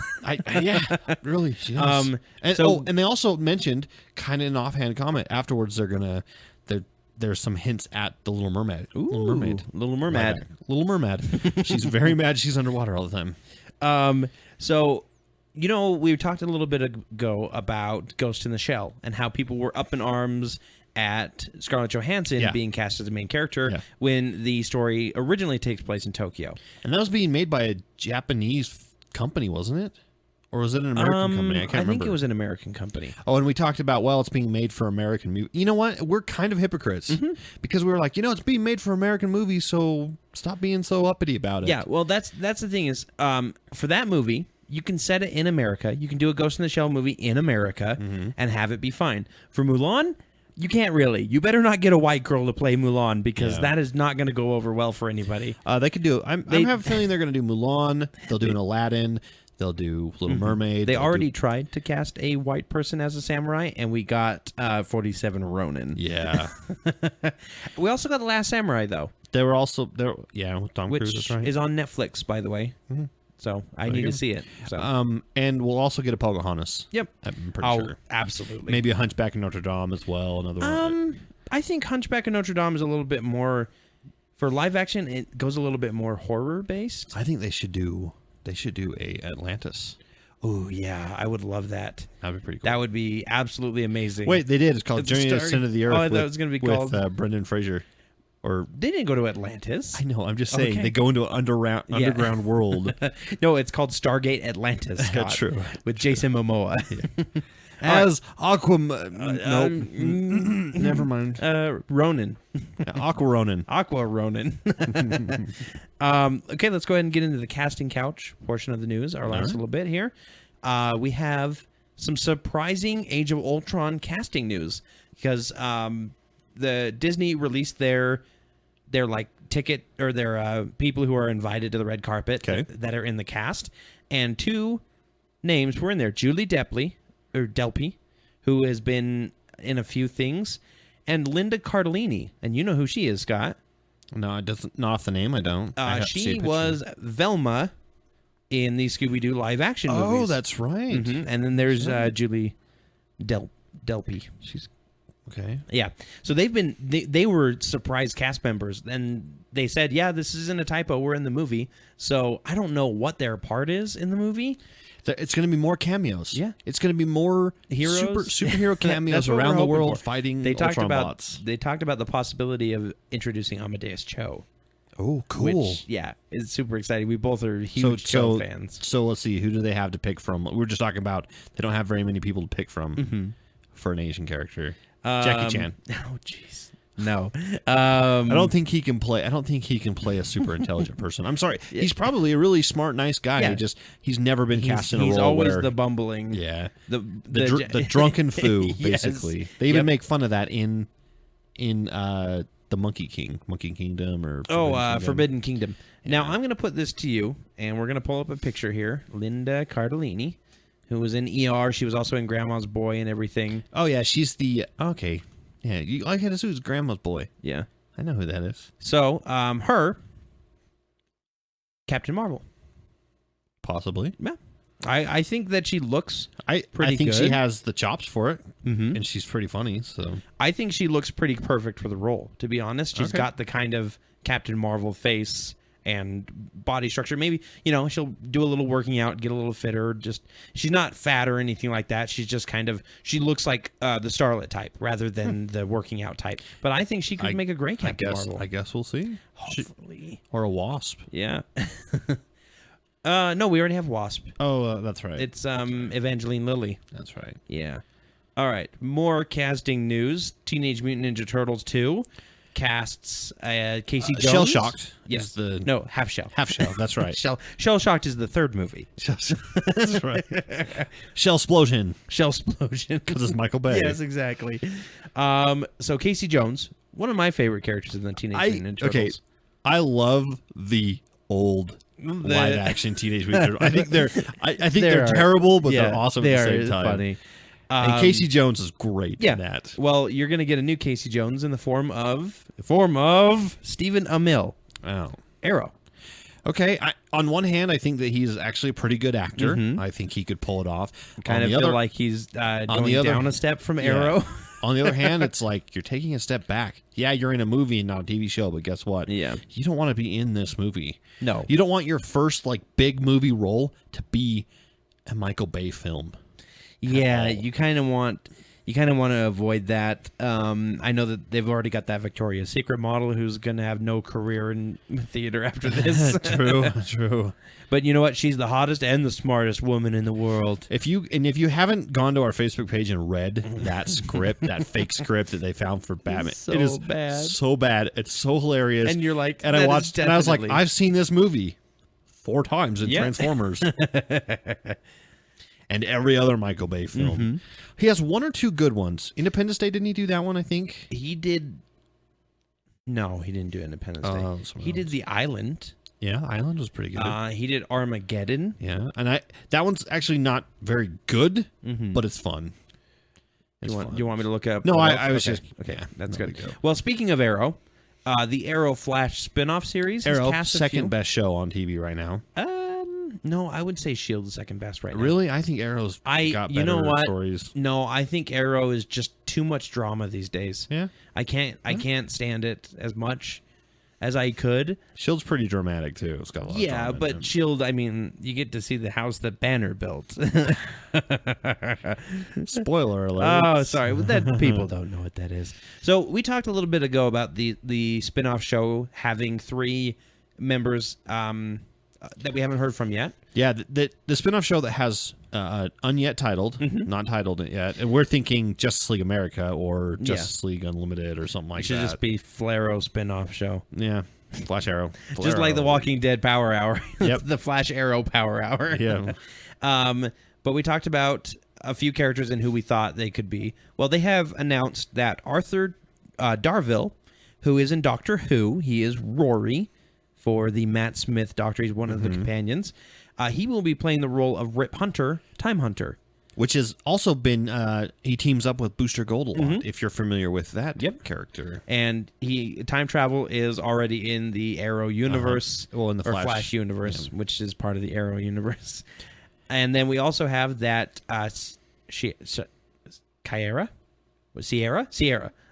Yeah, really. She does. And they also mentioned, kind of an offhand comment afterwards, there's some hints at the Little Mermaid. Ooh, Little Mermaid. Little Mermaid. She's very mad she's underwater all the time. So, we talked a little bit ago about Ghost in the Shell and how people were up in arms at Scarlett Johansson being cast as the main character when the story originally takes place in Tokyo. And that was being made by a Japanese company, wasn't it? Or was it an American company? I can't remember. I think it was an American company. Oh, and we talked about, it's being made for American movies. You know what? We're kind of hypocrites because we were like, it's being made for American movies, so stop being so uppity about it. Yeah, well, that's the thing is, for that movie, you can set it in America. You can do a Ghost in the Shell movie in America and have it be fine. For Mulan, you can't really. You better not get a white girl to play Mulan because that is not going to go over well for anybody. They could do. I have a feeling they're going to do Mulan. They'll do an Aladdin. They'll do Little Mermaid. They already tried to cast a white person as a samurai, and we got 47 Ronin. Yeah. We also got The Last Samurai, though. They were also there. Yeah, with Tom Cruise. That's right. Is on Netflix, by the way. Mm-hmm. So I need to see it. So. And we'll also get a Pocahontas. Yep. I'm pretty sure. Absolutely. Maybe a Hunchback of Notre Dame as well. Another one. I think Hunchback of Notre Dame is a little bit more, for live action, it goes a little bit more horror based. I think they should do a Atlantis. Oh yeah, I would love that. That'd be pretty cool. That would be absolutely amazing. Wait, they did. It's called Journey to the Center of the Earth. Oh, I thought it was going to be called Brendan Fraser. Or they didn't go to Atlantis. I know. I'm just saying they go into an underground world. No, it's called Stargate Atlantis. Scott, true. With Jason Momoa. Yeah. As Aquaman. Nope. Never mind. Ronin. Aqua Ronin. Aqua Ronin. Okay, let's go ahead and get into the casting couch portion of the news. Our last little bit here. We have some surprising Age of Ultron casting news because the Disney released their like ticket or their people who are invited to the red carpet that are in the cast, and 2 names were in there: Julie Delpy, who has been in a few things, and Linda Cardellini, and you know who she is, Scott. No, it doesn't. Not off the name. I don't. She was Velma in the Scooby-Doo live action movies. Oh, that's right. Mm-hmm. And then there's Julie Delpy. She's okay. Yeah. So they were surprise cast members, and they said, "Yeah, this isn't a typo. We're in the movie." So I don't know what their part is in the movie. It's going to be more cameos. Yeah, it's going to be more heroes, superhero cameos around the world fighting Ultron bots. They talked about the possibility of introducing Amadeus Cho. Oh, cool! Which, yeah, it's super exciting. We both are huge Cho fans. So let's see, who do they have to pick from? We were just talking about they don't have very many people to pick from for an Asian character. Jackie Chan. Oh, jeez. No, I don't think he can play. I don't think he can play a super intelligent person. I'm sorry. He's probably a really smart, nice guy. Yeah. He's never been cast in a role. He's always where, the bumbling. Yeah, the drunken foo. Basically, yes. They even make fun of that in the Monkey Kingdom or Forbidden Kingdom. Yeah. Now I'm going to put this to you, and we're going to pull up a picture here. Linda Cardellini, who was in ER. She was also in Grandma's Boy and everything. Oh yeah, she's the okay. Yeah, I had to assume it's Grandma's Boy. Yeah. I know who that is. So, her, Captain Marvel. Possibly. Yeah. I think that she looks pretty good. I think she has the chops for it, and she's pretty funny. So I think she looks pretty perfect for the role, to be honest. She's got the kind of Captain Marvel face and body structure. Maybe, she'll do a little working out, get a little fitter. She's not fat or anything like that. She's just she looks like the starlet type rather than the working out type. But I think she could make a great Captain Marvel. I guess we'll see. Hopefully. Or a Wasp. Yeah. No, we already have Wasp. Oh, that's right. It's Evangeline Lilly. That's right. Yeah. All right. More casting news. Teenage Mutant Ninja Turtles 2. Casts Casey Jones. Shell Shocked. Yes. Half Shell. Half Shell. That's right. Shell Shocked is the third movie. That's right. Shell Splosion. Shell Splosion. Because it's Michael Bay. Yes, exactly. So Casey Jones, one of my favorite characters in the Teenage Mutant Ninja Turtles. Okay, I love the old live action Teenage Mutant Turtles. I think they're terrible, but they're awesome at the same time. Funny. And Casey Jones is great in that. Well, you're going to get a new Casey Jones in the form of Stephen Amell. Oh. Arrow. Okay. On one hand, I think that he's actually a pretty good actor. I think he could pull it off. Kind of feel like he's going down a step from Arrow. On the other hand, it's like you're taking a step back. Yeah, you're in a movie and not a TV show, but guess what? Yeah. You don't want to be in this movie. No. You don't want your first big movie role to be a Michael Bay film. Yeah, you kind of want to avoid that. I know that they've already got that Victoria's Secret model who's going to have no career in theater after this. True. But you know what? She's the hottest and the smartest woman in the world. If you haven't gone to our Facebook page and read that script, that fake script that they found for Batman, it is bad. So bad. It's so hilarious. And you're like, and I watched, and I was like, I've seen this movie 4 times in Transformers. And every other Michael Bay film. He has 1 or 2 good ones. Independence Day, didn't he do that one, I think? He did. No, he didn't do Independence Day. He did The Island. Yeah, Island was pretty good. He did Armageddon. Yeah, and that one's actually not very good, but it's fun. Do you want me to look up? No, I was okay. just... Okay, yeah, that's there good. we go. Well, speaking of Arrow, the Arrow Flash spin-off series has Arrow, cast second best show on TV right now. No, I would say Shield's second best right now. Really? I think Arrow's got better stories. No, I think Arrow is just too much drama these days. Yeah? I can't stand it as much as I could. Shield's pretty dramatic, too. It's got a lot of drama but in it. Shield, I mean, you get to see the house that Banner built. Spoiler alert. Oh, sorry. That people don't know what that is. So we talked a little bit ago about the spin-off show having 3 members that we haven't heard from yet. Yeah, the spin-off show that has unyet titled, not titled it yet, and we're thinking Justice League America or Justice League Unlimited or something like that. It should just be Flaro spin-off show. Yeah, Flash Arrow. Just like the Walking Dead Power Hour. Yep. The Flash Arrow Power Hour. Yeah. But we talked about a few characters and who we thought they could be. Well, they have announced that Arthur Darvill, who is in Doctor Who, he is Rory for the Matt Smith Doctor. He's one of the companions. He will be playing the role of Rip Hunter, Time Hunter. Which has also been, he teams up with Booster Gold a lot, if you're familiar with that character. And time travel is already in the Arrow universe, well, in the Flash universe, which is part of the Arrow universe. And then we also have that Sierra?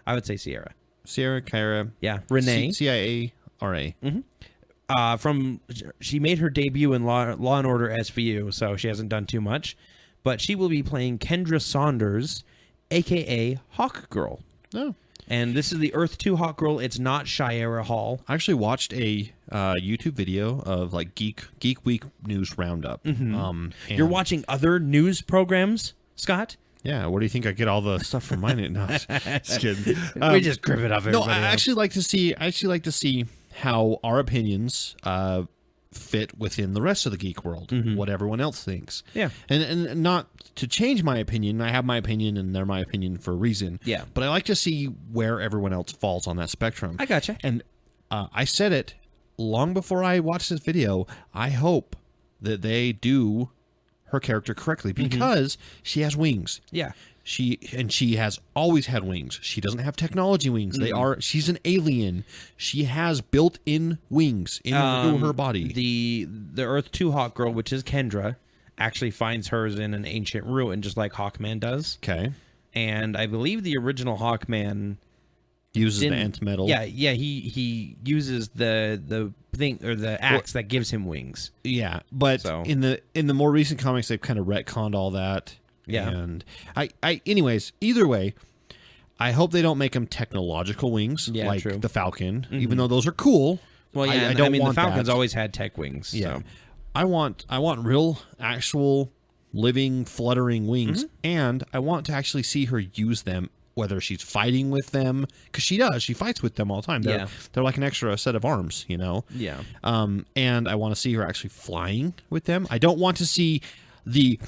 I would say Sierra. Sierra, Kyra. Yeah, Renee. CIA-RA. She made her debut in Law and Order SVU, so she hasn't done too much. But she will be playing Kendra Saunders, a.k.a. Hawk Girl. Oh. And this is the Earth 2 Hawk Girl. It's not Shira Hall. I actually watched a YouTube video of like Geek Week news roundup. You're watching other news programs, Scott? Yeah. Where do you think I get all the stuff from mine? No, just kidding. We just grip it up. No, I actually like to see how our opinions fit within the rest of the geek world, what everyone else thinks. Yeah. And not to change my opinion. I have my opinion, and they're my opinion for a reason. Yeah. But I like to see where everyone else falls on that spectrum. I gotcha. And I said it long before I watched this video. I hope that they do her character correctly because she has wings. Yeah. She has always had wings. She doesn't have technology wings. She's an alien. She has built-in wings in her body. The Earth 2 Hawk Girl, which is Kendra, actually finds hers in an ancient ruin, just like Hawkman does. Okay. And I believe the original Hawkman uses the antimetal. Yeah. He uses the thing or the axe that gives him wings. Yeah, but in the more recent comics, they've kind of retconned all that. Yeah. And anyways, either way, I hope they don't make them technological wings like the Falcon, even though those are cool. Well, yeah, I mean, the Falcon's always had tech wings. Yeah. So. I want real, actual, living, fluttering wings, and I want to actually see her use them, whether she's fighting with them, because she does. She fights with them all the time. They're like an extra set of arms, you know? Yeah. And I want to see her actually flying with them. I don't want to see the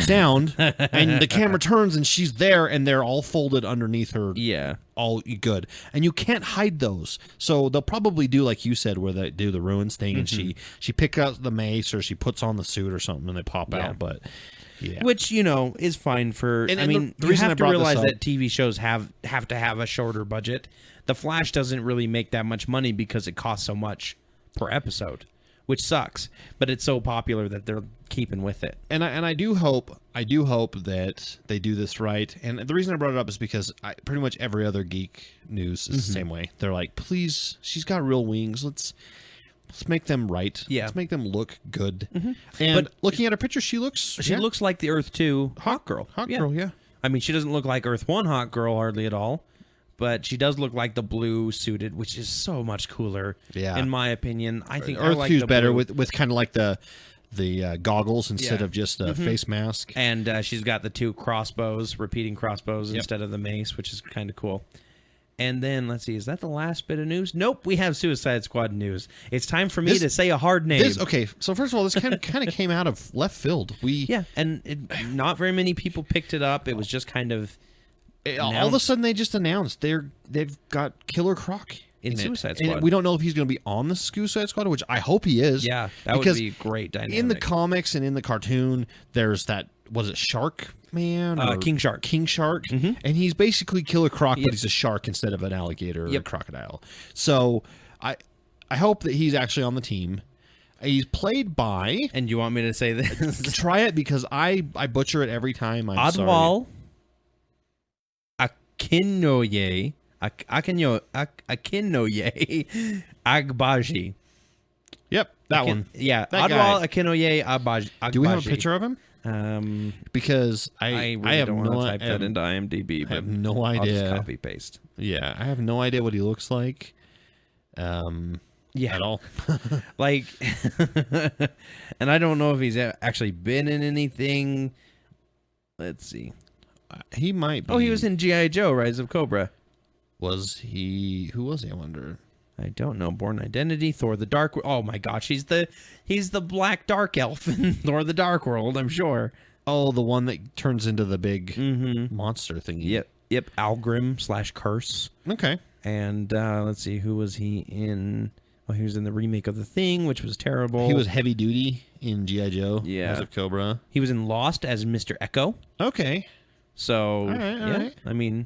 sound and the camera turns and she's there and they're all folded underneath her. Yeah. All good. And you can't hide those. So they'll probably do like you said where they do the ruins thing and she picks up the mace or she puts on the suit or something and they pop out. But yeah. Which, you know, is fine for I mean, you have to realize that TV shows have to have a shorter budget. The Flash doesn't really make that much money because it costs so much per episode, which sucks. But it's so popular that they're keeping with it. And I do hope that they do this right. And the reason I brought it up is because pretty much every other geek news is the same way. They're like, please, she's got real wings. Let's make them right. Yeah. Let's make them look good. And but looking at her picture, she looks like the Earth 2 Hawk Girl. Girl, yeah. I mean, she doesn't look like Earth 1 Hawk Girl hardly at all. But she does look like the blue suited, which is so much cooler. Yeah. In my opinion, I think Earth 2's better blue. with kind of like the goggles instead of just a face mask. And she's got the 2 crossbows, repeating crossbows instead of the mace, which is kind of cool. And then, let's see, is that the last bit of news? Nope, we have Suicide Squad news. It's time for me to say a hard name. Okay, so first of all, this kind of came out of left field. Not very many people picked it up. It was just kind of... All of a sudden, they just announced they've got Killer Croc in Suicide Squad. And we don't know if he's going to be on the Suicide Squad, which I hope he is. Yeah, that would be a great dynamic. In the comics and in the cartoon, there's that, was it Shark Man? King Shark. King Shark. Mm-hmm. And he's basically Killer Croc, but he's a shark instead of an alligator or a crocodile. So I hope that he's actually on the team. He's played by... And you want me to say this? Try it, because I butcher it every time. I'm Adwal Akinnoye Agbaji. Yep, that one. Yeah, that Adwal Akinnoye Agbaji. Do we have a picture of him? Because I really have don't want no to type that into IMDb. But I have no idea. I'll just copy paste. Yeah, I have no idea what he looks like. At all. Like, and I don't know if he's actually been in anything. Let's see. He might be. Oh, he was in G.I. Joe, Rise of Cobra. Was he? Who was he, I wonder? I don't know. Born Identity, Thor the Dark... Oh my gosh, he's the black dark elf in Thor the Dark World, I'm sure. Oh, the one that turns into the big monster thingy. Yep. Algrim / Curse. Okay. And let's see, who was he in... Well, he was in the remake of The Thing, which was terrible. He was heavy duty in G.I. Joe. Yeah. Rise of Cobra. He was in Lost as Mr. Echo. Okay. So, all right. I mean,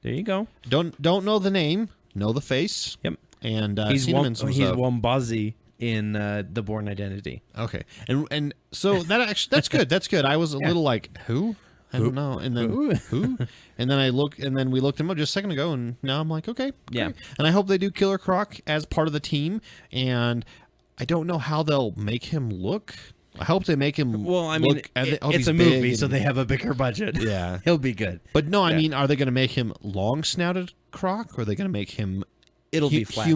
there you go. Don't know the name, know the face. Yep. And he's Wombazi in The Born Identity. Okay. And so that's good. That's good. I was a little like, who? I don't know. And then who? And then we looked him up just a second ago, and now I'm like, okay. Yeah. Great. And I hope they do Killer Croc as part of the team. And I don't know how they'll make him look. I hope they make him. Well, I mean, it's a movie, so they have a bigger budget. Yeah. He'll be good. But no, I mean, are they going to make him long-snouted Croc, or are they going to make him It'll be flat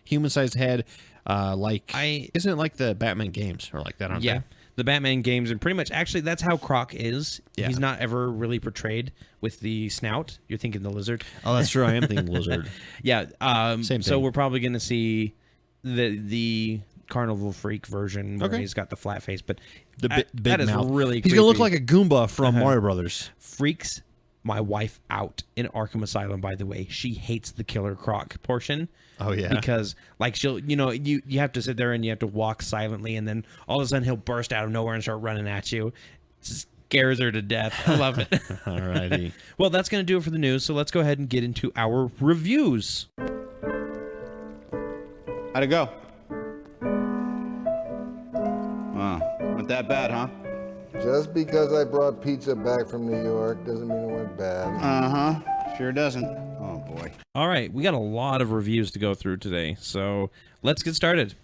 human-sized head, isn't it like the Batman games or like that? Aren't they? The Batman games, and pretty much actually that's how Croc is. Yeah. He's not ever really portrayed with the snout. You're thinking the lizard. Oh, that's true. I am thinking lizard. Yeah. Same thing. So we're probably going to see the Carnival Freak version where he's got the flat face, but big that is mouth. really He's creepy. going to look like a Goomba from Mario Brothers. Freaks my wife out in Arkham Asylum, by the way. She hates the Killer Croc portion. Oh, yeah. Because, like, she'll, you have to sit there and you have to walk silently, and then all of a sudden he'll burst out of nowhere and start running at you. It scares her to death. I love it. All righty. Well, that's going to do it for the news, so let's go ahead and get into our reviews. How'd it go? Went that bad, huh? Just because I brought pizza back from New York doesn't mean it went bad. Uh-huh. Sure doesn't. Oh, boy. All right, we got a lot of reviews to go through today, so let's get started.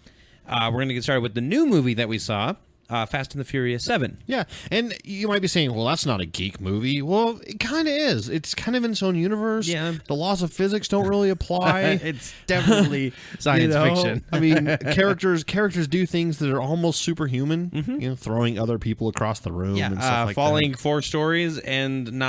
We're going to get started with the new movie that we saw, Fast and the Furious 7. Yeah, and you might be saying, well, that's not a geek movie. Well, it kind of is. It's kind of in its own universe. Yeah. The laws of physics don't really apply. It's definitely science fiction. I mean, characters do things that are almost superhuman, throwing other people across the room and stuff like falling that. 4 stories and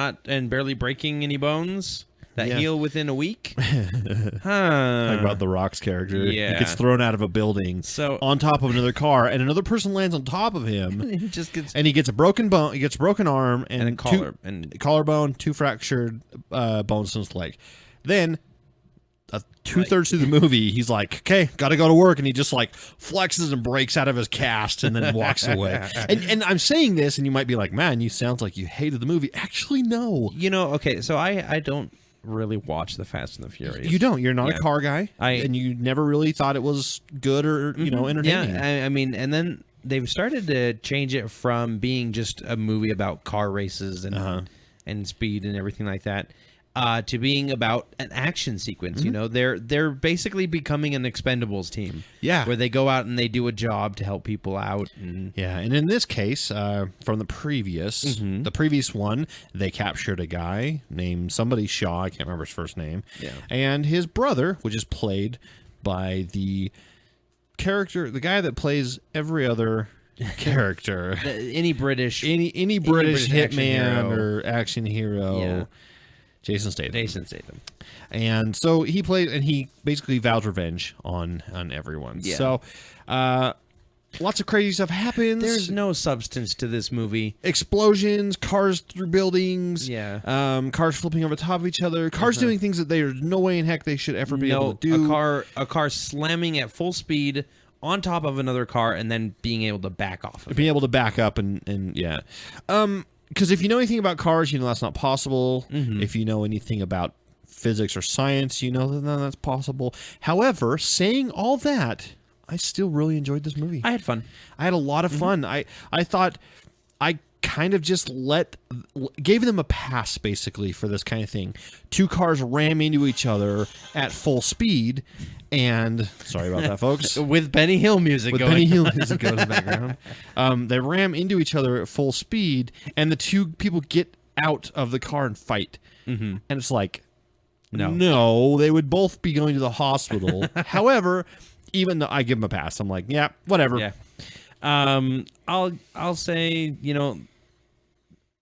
barely breaking any bones. That heal within a week? Talk about The Rock's character. Yeah. He gets thrown out of a building on top of another car, and another person lands on top of him. He gets a broken bone, he gets a broken arm, and a collarbone, 2 fractured bones in his leg. Then, 2/3 through the movie, he's like, okay, gotta go to work, and he just like flexes and breaks out of his cast and then walks away. And I'm saying this, and you might be like, man, you sound like you hated the movie. Actually, no. Okay, so I don't really watch the Fast and the Furious. You don't. You're not a car guy, and you never really thought it was good or entertaining. Yeah, I mean, and then they've started to change it from being just a movie about car races and speed and everything like that to being about an action sequence. They're basically becoming an Expendables team. Yeah, where they go out and they do a job to help people out. And in this case, from the previous one, they captured a guy named somebody Shaw. I can't remember his first name. Yeah, and his brother, which is played by the guy that plays every other character, any British hitman or action hero. Yeah. Jason Statham. And so he basically vows revenge on everyone. Yeah. So lots of crazy stuff happens. There's no substance to this movie. Explosions, cars through buildings, cars flipping over the top of each other, cars doing things that there's no way in heck they should ever be able to do. A car slamming at full speed on top of another car and then being able to back off of being able to back up and yeah. Because if you know anything about cars, you know that's not possible. If you know anything about physics or science, you know that that's possible. However, saying all that, I still really enjoyed this movie. I had fun. I had a lot of fun. I thought I kind of just gave them a pass basically for this kind of thing. Two cars ram into each other at full speed, and sorry about that, folks. With Benny Hill music going. Benny Hill music going in the background. They ram into each other at full speed, and the two people get out of the car and fight. And it's like, no, they would both be going to the hospital. However, even though I give them a pass, I'm like, yeah, whatever. Yeah. I'll say,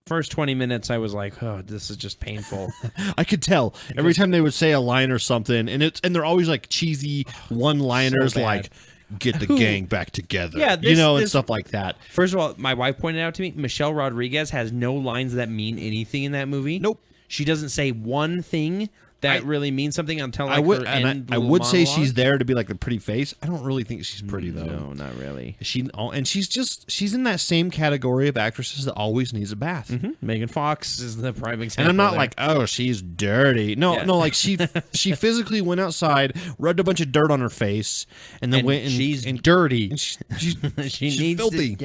first 20 minutes I was like, oh, this is just painful. I could tell every time they would say a line or something, and they're always like cheesy one-liners, so like get the gang back together. Yeah, and stuff like that. First of all, my wife pointed out to me, Michelle Rodriguez has no lines that mean anything in that movie. Nope. She doesn't say one thing that really means something until I would say she's there to be like the pretty face. I don't really think she's pretty though. No, not really. She's in that same category of actresses that always needs a bath. Megan Fox is the prime example. And I'm not like, oh, she's dirty. No, like she physically went outside, rubbed a bunch of dirt on her face, and then went and she's dirty. And she's needs filthy.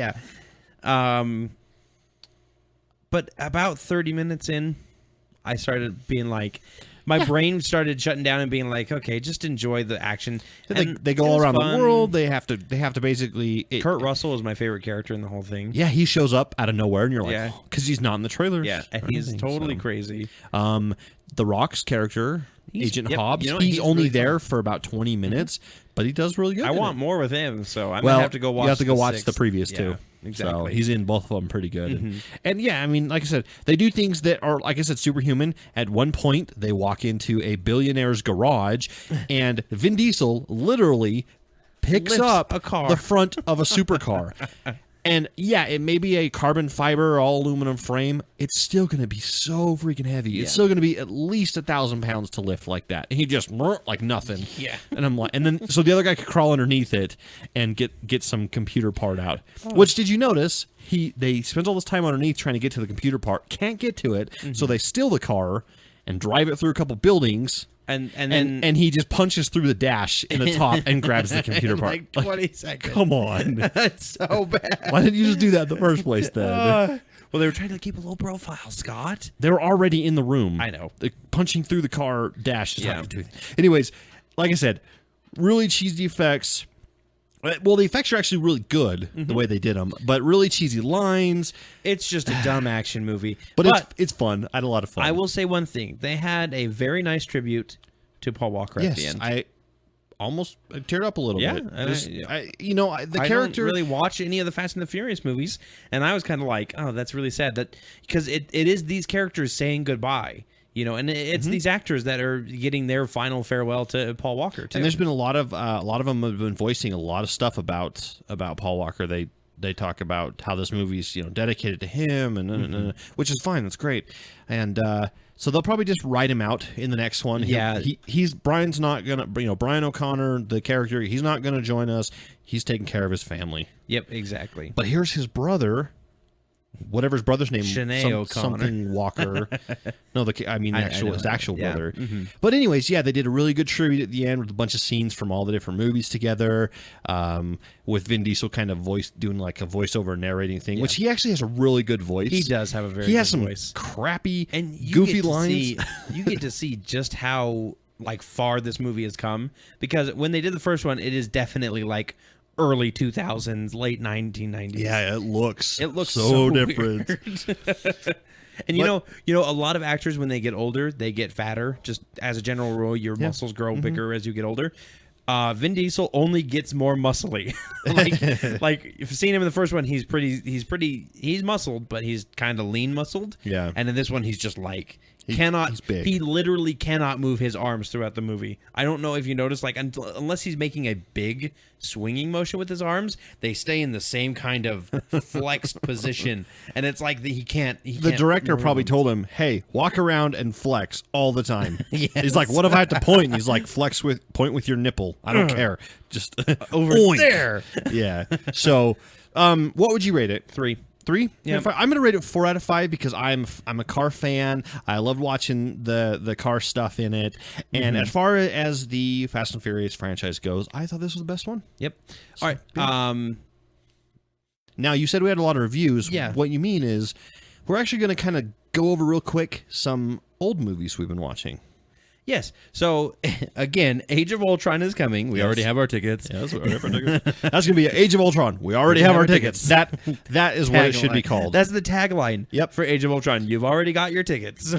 But about 30 minutes in, I started being like, my brain started shutting down and being like, okay, just enjoy the action. They go all around the world. They have to basically. Kurt Russell is my favorite character in the whole thing. Yeah, he shows up out of nowhere, and you're like, because he's not in the trailers. Yeah, and he's totally crazy. The Rock's character, Agent Hobbs, he's only really there for about 20 minutes, but he does really good. I want more with him, so I'm gonna have to go watch. You have to go watch the previous two. Exactly. So he's in both of them pretty good. And yeah, I mean, like I said, they do things that are, like I said, superhuman. At one point, they walk into a billionaire's garage, and Vin Diesel literally picks up the front of a supercar. And yeah, it may be a carbon fiber, all aluminum frame. It's still going to be so freaking heavy. Yeah. It's still going to be at least 1,000 pounds to lift like that. And he just like nothing. Yeah. And I'm like, and then so the other guy could crawl underneath it and get some computer part out. Which, did you notice? They spend all this time underneath trying to get to the computer part, can't get to it, so they steal the car and drive it through a couple buildings. And he just punches through the dash in the top and grabs the computer part. Like 20 seconds. Come on. That's so bad. Why didn't you just do that in the first place then? Well, they were trying to keep a low profile, Scott. They were already in the room. I know. Punching through the car dash. Anyways, like I said, really cheesy effects. Well, the effects are actually really good, the way they did them, but really cheesy lines. It's just a dumb action movie. But it's fun. I had a lot of fun. I will say one thing. They had a very nice tribute to Paul Walker at the end. I almost teared up a little bit. I character... don't really watch any of the Fast and the Furious movies, and I was kind of like, oh, that's really sad. That because it is these characters saying goodbye. And it's these actors that are getting their final farewell to Paul Walker too. And there's been a lot of them have been voicing a lot of stuff about Paul Walker. They talk about how this movie's dedicated to him, and which is fine. That's great. And so they'll probably just write him out in the next one. Brian's not gonna. Brian O'Connor, the character, he's not gonna join us. He's taking care of his family. Yep, exactly. But here's his brother. Whatever his brother's name, O'Connor. Something Walker. No, his actual brother. But anyways, yeah, they did a really good tribute at the end with a bunch of scenes from all the different movies together. With Vin Diesel kind of doing like a voiceover narrating thing, which he actually has a really good voice. He does have a very good voice. He has some crappy, goofy lines. You get to see just how far this movie has come, because when they did the first one, it is definitely like early 2000s, late 1990s. Yeah, it looks so different. And a lot of actors, when they get older, they get fatter. Just as a general rule, your muscles grow bigger as you get older. Vin Diesel only gets more muscly. like if you've seen him in the first one, he's muscled, but he's kind of lean muscled. Yeah. And in this one, he's just He's big. He literally cannot move his arms throughout the movie. I don't know if you noticed, like, unless he's making a big swinging motion with his arms, they stay in the same kind of flexed position, and it's like he can't. The director probably told him, "Hey, walk around and flex all the time." Yes. He's like, "What if I have to point?" And he's like, point with your nipple. I don't care. Just over oink. there. Yeah. So, what would you rate it? 3. 3? Yeah. I'm going to rate it 4 out of 5 because I'm a car fan. I loved watching the car stuff in it. And as far as the Fast and Furious franchise goes, I thought this was the best one. Yep. All right. Now, you said we had a lot of reviews. Yeah. What you mean is we're actually going to kind of go over real quick some old movies we've been watching. Yes. So, again, Age of Ultron is coming. We already have our tickets. Yes, we already have our tickets. That's going to be Age of Ultron. We already have our tickets. That is what it should be called. That's the tagline for Age of Ultron. You've already got your tickets.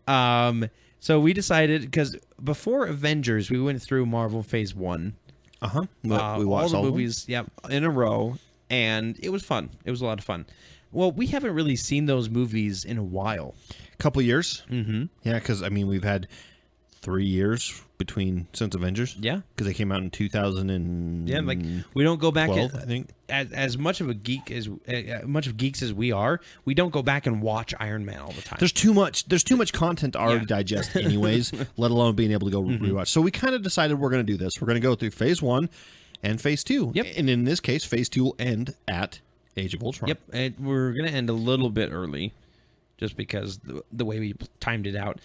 So we decided, because before Avengers, we went through Marvel Phase 1. Uh-huh. We watched all the movies in a row, and it was fun. It was a lot of fun. Well, we haven't really seen those movies in a while. Couple years. Mm-hmm. Yeah, because, I mean, we've had 3 years since Avengers. Yeah. Because they came out in 2000 and... Yeah, like, we don't go back... 12, I think. As much of a geek as... much of geeks as we are, we don't go back and watch Iron Man all the time. There's too much content to already digest anyways, let alone being able to go rewatch. So we kind of decided we're going to do this. We're going to go through Phase 1 and Phase 2. Yep. And in this case, Phase 2 will end at Age of Ultron. Yep, and we're going to end a little bit early, just because the way we timed it out.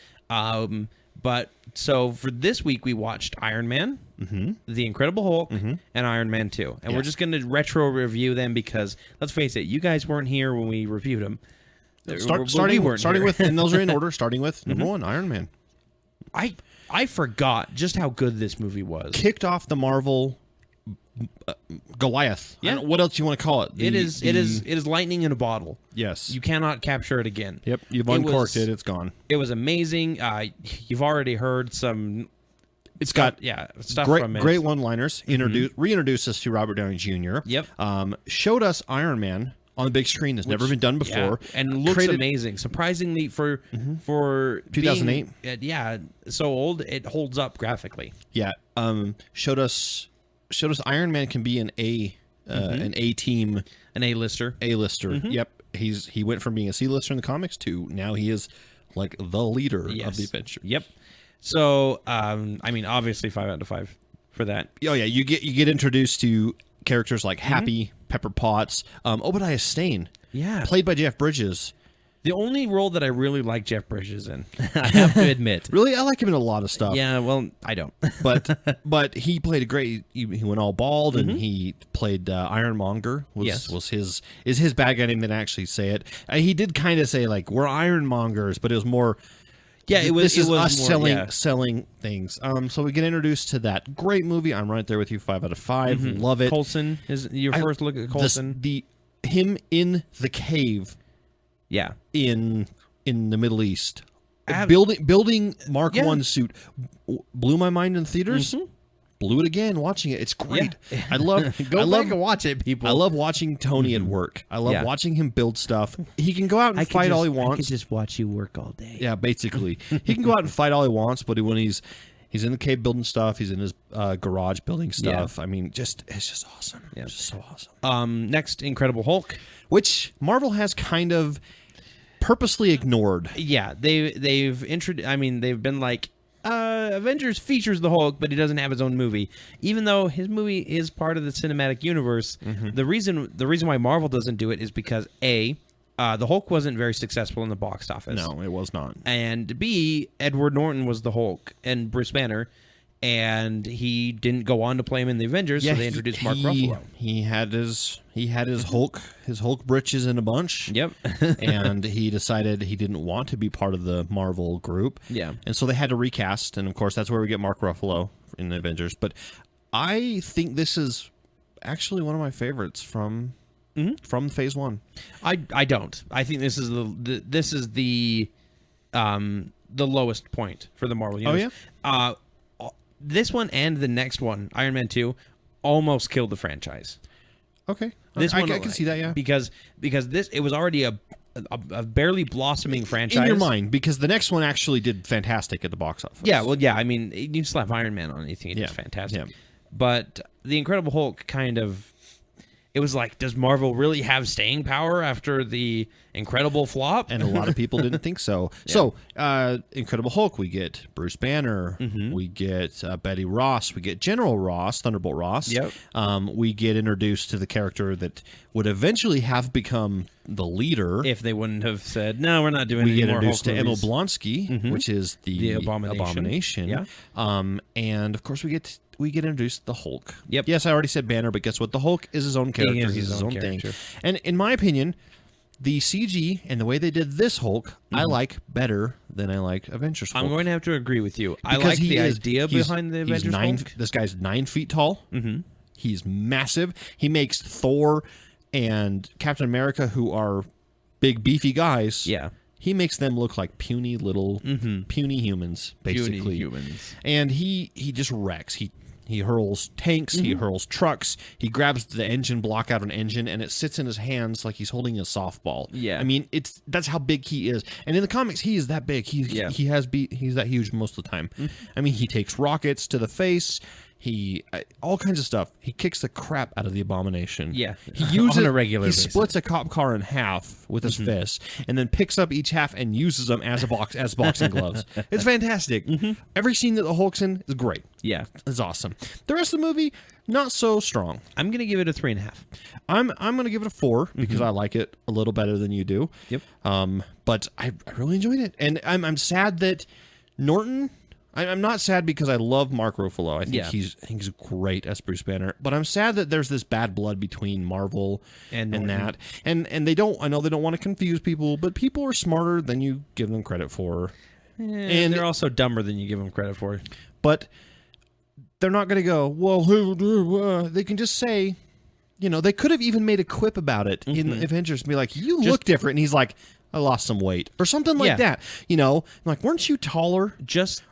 But so for this week, we watched Iron Man, The Incredible Hulk, and Iron Man 2. And we're just going to retro review them because, let's face it, you guys weren't here when we reviewed them. Starting with, and those are in order, starting with number 1, Iron Man. I forgot just how good this movie was. Kicked off the Marvel... Goliath. Yeah. What else you want to call it? It is lightning in a bottle. Yes. You cannot capture it again. Yep. You've uncorked it. It's gone. It was amazing. You've already heard some. It's got stuff from it. Great one-liners. Reintroduced us to Robert Downey Jr. Yep. Showed us Iron Man on the big screen. That's never been done before. Yeah, and looks amazing. Surprisingly for 2008. So old, it holds up graphically. Yeah. Showed us Iron Man can be an A-team, an A-lister. Yep. He went from being a C-lister in the comics to now he is like the leader of the adventure. Yep. So I mean, obviously 5 out of 5 for that. Oh yeah, you get introduced to characters like Happy, Pepper Potts, Obadiah Stane, played by Jeff Bridges. The only role that I really like Jeff Bridges in, I have to admit. Really, I like him in a lot of stuff. Yeah, well, I don't. but he played a great. He went all bald, and he played Ironmonger. Was his bad guy name than actually say it. He did kind of say like we're Ironmongers, but it was more. Yeah, it was. This is us selling things. So we get introduced to that great movie. I'm right there with you. 5 out of 5. Love it. Coulson is your first look at Coulson. Him in the cave. Yeah, in the Middle East, building Mark 1 suit blew my mind in theaters. Blew it again watching it. It's great. Yeah. I love back and watch it, people. I love watching Tony at work. I love watching him build stuff. He can go out and fight all he wants. I could just watch you work all day. Yeah, basically, he can go out and fight all he wants. But when he's in the cave building stuff, he's in his garage building stuff. I mean, it's just awesome. Yeah, it's just so awesome. Next, Incredible Hulk, which Marvel has kind of purposely ignored. Yeah, they've introduced. I mean, they've been like, Avengers features the Hulk, but he doesn't have his own movie, even though his movie is part of the cinematic universe. The reason why Marvel doesn't do it is because the Hulk wasn't very successful in the box office. No, it was not. And B, Edward Norton was the Hulk and Bruce Banner, and he didn't go on to play him in the Avengers, so they introduced Mark Ruffalo. He had his Hulk britches in a bunch. Yep. And he decided he didn't want to be part of the Marvel group. Yeah. And so they had to recast, and of course that's where we get Mark Ruffalo in the Avengers. But I think this is actually one of my favorites from Phase 1. I don't. I think this is the lowest point for the Marvel universe. Oh yeah. This one and the next one, Iron Man 2, almost killed the franchise. Okay. This I one, can see that, yeah. Because it was already a a barely blossoming franchise. In your mind, because the next one actually did fantastic at the box office. Yeah, well, yeah. I mean, you slap Iron Man on anything, it's fantastic. Yeah. But the Incredible Hulk kind of... It was like, does Marvel really have staying power after the Incredible flop? And a lot of people didn't think so. Yeah. So, Incredible Hulk, we get Bruce Banner, we get Betty Ross, we get General Ross, Thunderbolt Ross. Yep. We get introduced to the character that would eventually have become the leader. If they wouldn't have said, no, we're not doing any more Hulk movies. We get introduced to Emil Blonsky, which is the Abomination. Yeah. And, of course, we get introduced to the Hulk. Yep. Yes, I already said Banner, but guess what? The Hulk is his own character. He's his own thing. And in my opinion, the CG and the way they did this Hulk, I like better than I like Avengers Hulk. I'm going to have to agree with you. I like the idea behind the Avengers Hulk. This guy's 9 feet tall. He's massive. He makes Thor and Captain America, who are big, beefy guys. Yeah. He makes them look like puny little, puny humans, basically. Puny humans. And he just wrecks. He hurls tanks, he hurls trucks, he grabs the engine block out of an engine, and it sits in his hands like he's holding a softball. Yeah. I mean, that's how big he is. And in the comics, he is that big. He's that huge most of the time. I mean, he takes rockets to the face. He all kinds of stuff. He kicks the crap out of the Abomination. Yeah, he uses on a regular basis. He splits a cop car in half with his fist, and then picks up each half and uses them as boxing gloves. It's fantastic. Every scene that the Hulk's in is great. Yeah, it's awesome. The rest of the movie, not so strong. I'm gonna give it a 3.5. I'm gonna give it a 4 because I like it a little better than you do. Yep. But I really enjoyed it, and I'm sad that Norton. I'm not sad because I love Mark Ruffalo. I think he's great as Bruce Banner. But I'm sad that there's this bad blood between Marvel and that. And they don't. I know they don't want to confuse people, but people are smarter than you give them credit for. And they're also dumber than you give them credit for. But they're not going to go, well, they can just say, they could have even made a quip about it in the Avengers and be like, you look different. And he's like, I lost some weight or something like that. Like, weren't you taller?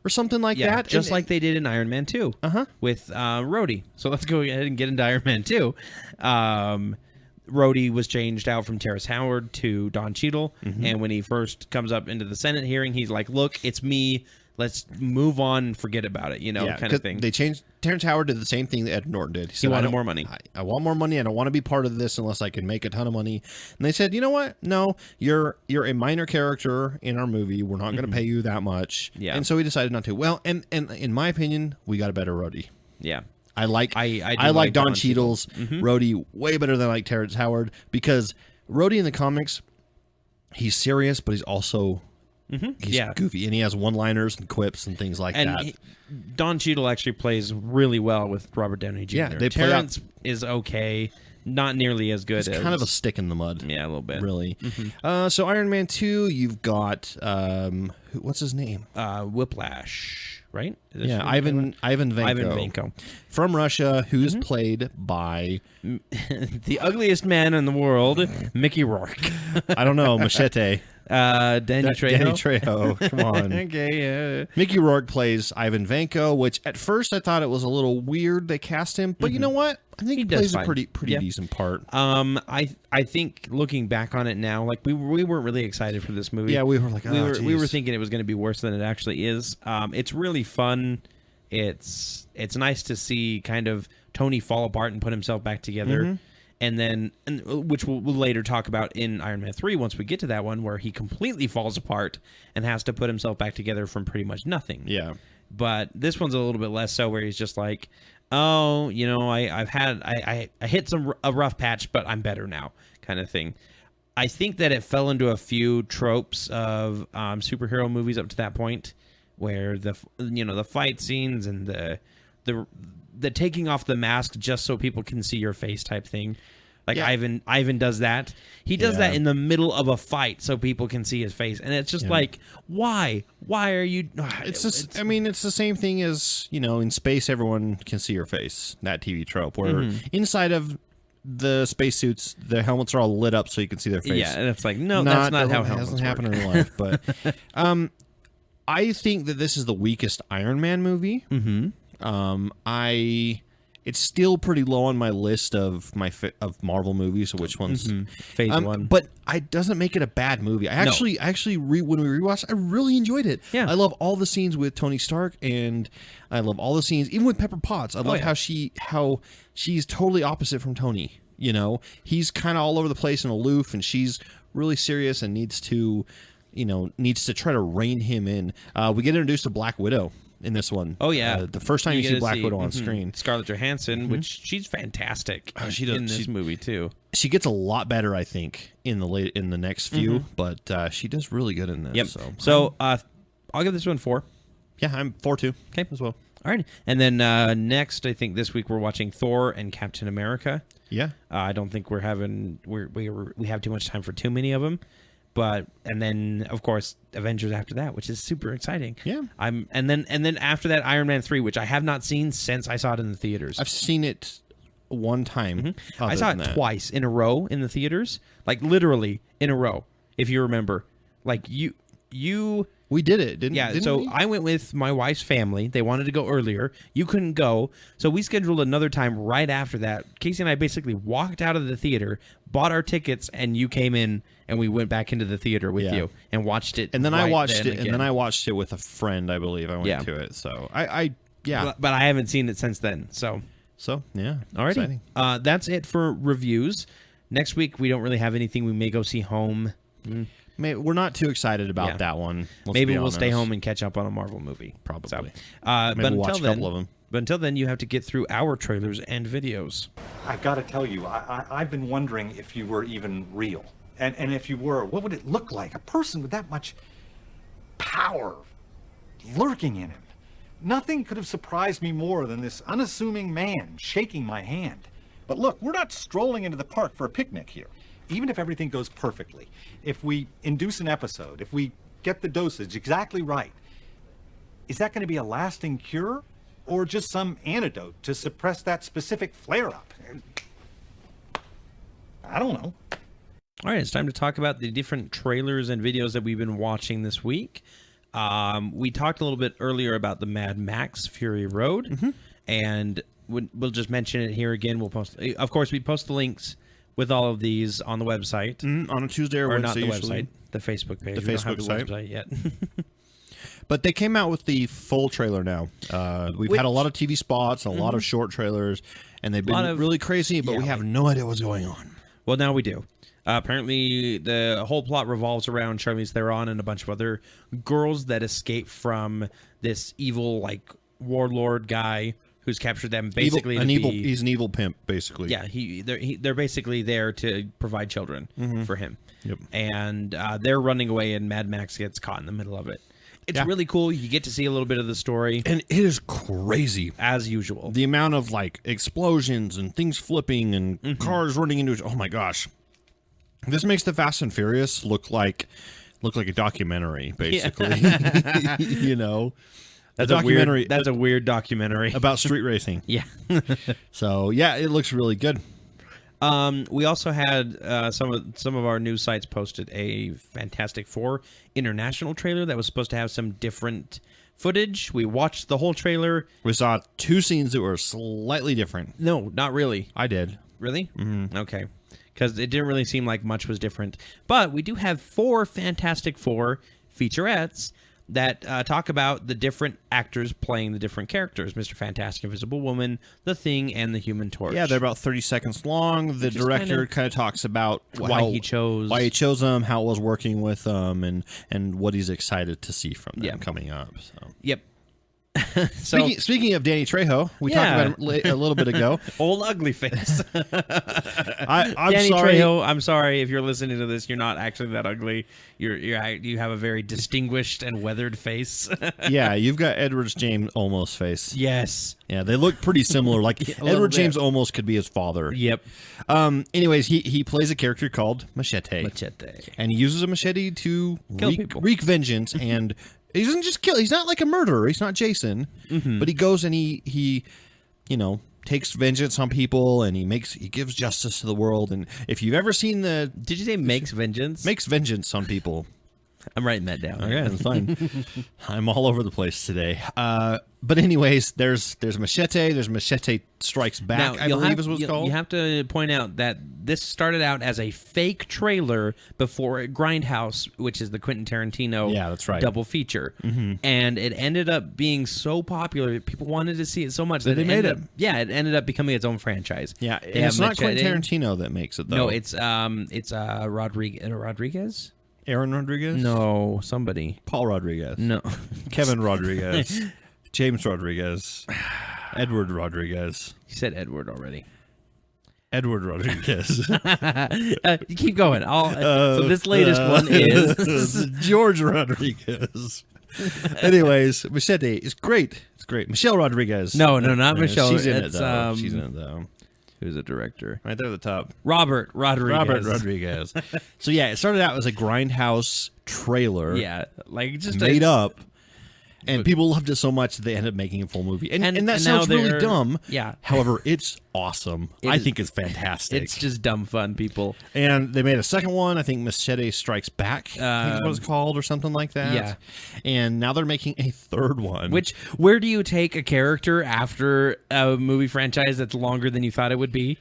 Or something like that. Just like they did in Iron Man 2 with Rhodey. So let's go ahead and get into Iron Man 2. Rhodey was changed out from Terrence Howard to Don Cheadle. And when he first comes up into the Senate hearing, he's like, look, it's me. Let's move on and forget about it, kind of thing. They changed. Terrence Howard did the same thing that Ed Norton did. He wanted more money. I want more money. I don't want to be part of this unless I can make a ton of money. And they said, you know what? No, you're a minor character in our movie. We're not going to pay you that much. Yeah. And so he decided not to. Well, and in my opinion, we got a better Rhodey. Yeah. I like Don Cheadle's Rhodey way better than I like Terrence Howard, because Rhodey in the comics, he's serious, but he's also he's goofy, and he has one-liners and quips and things like that. Don Cheadle actually plays really well with Robert Downey Jr. Yeah, Terrence is okay, not nearly as good. He's kind of a stick in the mud. Yeah, a little bit, really. So Iron Man 2, you've got what's his name? Whiplash, right? Ivan Vanko from Russia, who's played by the ugliest man in the world, Mickey Rourke. I don't know, Machete. Danny Trejo. Come on. Okay. Mickey Rourke plays Ivan Vanko, which at first I thought it was a little weird they cast him, but you know what? I think he plays a pretty decent part. I think looking back on it now, like we weren't really excited for this movie. Yeah, we were like, we were thinking it was going to be worse than it actually is. It's really fun. It's nice to see kind of Tony fall apart and put himself back together. And then, which we'll later talk about in Iron Man 3 once we get to that one, where he completely falls apart and has to put himself back together from pretty much nothing. Yeah. But this one's a little bit less so, where he's just like, oh, I hit a rough patch, but I'm better now, kind of thing. I think that it fell into a few tropes of superhero movies up to that point, where the fight scenes and the taking off the mask just so people can see your face type thing. Like Ivan does that. He does that in the middle of a fight so people can see his face, and it's just like, why? Why are you? It's the same thing as in space everyone can see your face. That TV trope where inside of the spacesuits, the helmets are all lit up so you can see their face. Yeah, and it's like, no, that's not how helmets work. It doesn't happen in real life. But I think that this is the weakest Iron Man movie. It's still pretty low on my list of of Marvel movies. Which ones? Phase 1, but it doesn't make it a bad movie. When we rewatched, I really enjoyed it. Yeah, I love all the scenes with Tony Stark, and I love all the scenes, even with Pepper Potts. I love how she's totally opposite from Tony. You know, he's kind of all over the place and aloof, and she's really serious and needs to try to rein him in. We get introduced to Black Widow in this one. Oh yeah, the first time you see Black Widow on screen, Scarlett Johansson, which she's fantastic. She does in this movie too. She gets a lot better, I think, in the next few, but she does really good in this. Yep. So I'll give this one 4. Yeah, I'm 4 too. Okay, as well. All right, and then next, I think this week we're watching Thor and Captain America. Yeah. I don't think we have too much time for too many of them. And then of course Avengers after that, which is super exciting. Yeah. And then after that Iron Man 3, which I have not seen since I saw it in the theaters. I've seen it one time. I saw it twice in a row in the theaters, like literally in a row. If you remember, like you. We did it, didn't so we? I went with my wife's family. They wanted to go earlier. You couldn't go, so we scheduled another time right after that. Casey and I basically walked out of the theater, bought our tickets, and you came in, and we went back into the theater with you and watched it. And then I watched it, and then I watched it with a friend. I believe I went to it. So but I haven't seen it since then. So yeah. Alrighty. That's it for reviews. Next week we don't really have anything. We may go see Home. We're not too excited about that one. Maybe we'll stay home and catch up on a Marvel movie. Probably. So, Maybe but we'll watch a couple of them. But until then, you have to get through our trailers and videos. I've got to tell you, I've been wondering if you were even real. And if you were, what would it look like? A person with that much power lurking in him. Nothing could have surprised me more than this unassuming man shaking my hand. But look, we're not strolling into the park for a picnic here. Even if everything goes perfectly, if we induce an episode, if we get the dosage exactly right, is that going to be a lasting cure or just some antidote to suppress that specific flare-up? I don't know. All right, it's time to talk about the different trailers and videos that we've been watching this week. We talked a little bit earlier about the Mad Max Fury Road, and we'll just mention it here again. We'll post, of course, we post the links with all of these on the website. On a Tuesday or Wednesday, not the usually. website, the Facebook page. The we Facebook don't have the site. website yet. But they came out with the full trailer now. We've had a lot of TV spots, a lot of short trailers, and they've been really crazy, but we have no idea what's going on. Well, now we do. Apparently, the whole plot revolves around Charlize Theron and a bunch of other girls that escape from this evil, like, warlord guy who's captured them. Basically, he's an evil pimp, basically. Yeah, they're basically there to provide children for him. Yep. And they're running away, and Mad Max gets caught in the middle of it. It's really cool. You get to see a little bit of the story. And it is crazy. As usual. The amount of, like, explosions and things flipping and cars running into each other. Oh, my gosh. This makes the Fast and Furious look like a documentary, basically. You know? That's a weird documentary. About street racing. Yeah. So, yeah, it looks really good. We also had some of our news sites posted a Fantastic Four international trailer that was supposed to have some different footage. We watched the whole trailer. We saw 2 scenes that were slightly different. No, not really. I did. Really? Mm-hmm. Okay. Because it didn't really seem like much was different. But we do have 4 Fantastic Four featurettes that talk about the different actors playing the different characters. Mr. Fantastic, Invisible Woman, The Thing, and the Human Torch. Yeah, they're about 30 seconds long. The director kind of talks about why he chose them, how it was working with them, and what he's excited to see from them coming up. So. Yep. Speaking of Danny Trejo, we talked about him a little bit ago. Old ugly face. I'm Danny sorry. Trejo, I'm sorry if you're listening to this. You're not actually that ugly. You have a very distinguished and weathered face. Yeah, you've got Edward James Olmos face. Yes. Yeah, they look pretty similar. Like Edward James Olmos could be his father. Yep. Anyways, he plays a character called Machete. And he uses a machete to wreak vengeance and. He doesn't just kill. He's not like a murderer. He's not Jason. But he goes and he takes vengeance on people and he gives justice to the world. And if you've ever seen did you say makes vengeance? Makes vengeance on people. I'm writing that down. Okay, that's fine. I'm all over the place today. But anyways, there's Machete. There's Machete Strikes Back, I believe is what it's called. You have to point out that this started out as a fake trailer before Grindhouse, which is the Quentin Tarantino that's right. double feature. Mm-hmm. And it ended up being so popular, people wanted to see it so much that they made it. It ended up becoming its own franchise. Yeah, and it's not Quentin Tarantino that makes it, though. No, it's Rodriguez? Aaron Rodriguez? No, somebody. Paul Rodriguez. No. Kevin Rodriguez. James Rodriguez. Edward Rodriguez. You said Edward already. Edward Rodriguez. You keep going. So this latest one is George Rodriguez. Anyways, Machete is great. It's great. Michelle Rodriguez. No, not Michelle. She's in it, though. She's in it, though. Who's the director? Right there at the top. Robert Rodriguez. So yeah, it started out as a Grindhouse trailer. Yeah, like just made up. And people loved it so much that they ended up making a full movie. And that sounds really dumb. Yeah. However, it's awesome. I think it's fantastic. It's just dumb fun, people. And they made a second one. I think Machete Strikes Back I think is what it's called or something like that. Yeah. And now they're making a third one. Where do you take a character after a movie franchise that's longer than you thought it would be?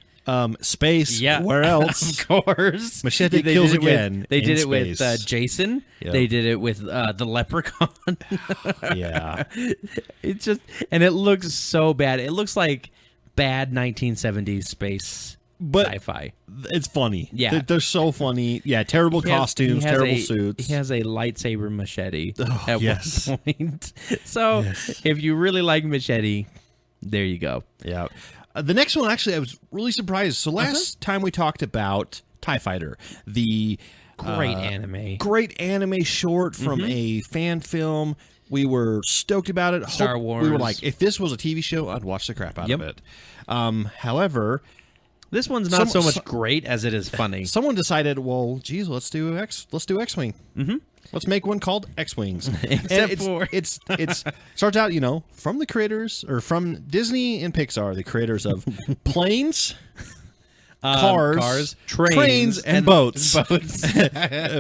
Space. Yeah. Where else? Of course. Machete kills again. They did it space. with Jason. Yep. They did it with the Leprechaun. Yeah. It's just, and it looks so bad. It looks like bad 1970s space sci-fi. It's funny. Yeah. They're so funny. Yeah. Terrible costumes, terrible suits. He has a lightsaber machete at yes. one point. So if you really like Machete, there you go. Yeah. The next one, actually, I was really surprised. So last time we talked about TIE Fighter, the great anime short from a fan film. We were stoked about it. Star Wars. We were like, if this was a TV show, I'd watch the crap out of it. However, this one's not so much great as it is funny. Someone decided, well, geez, let's do X-Wing. Mm-hmm. Let's make one called X-Wings. It's starts out, from the creators, or from Disney and Pixar, the creators of planes, cars, trains, and boats.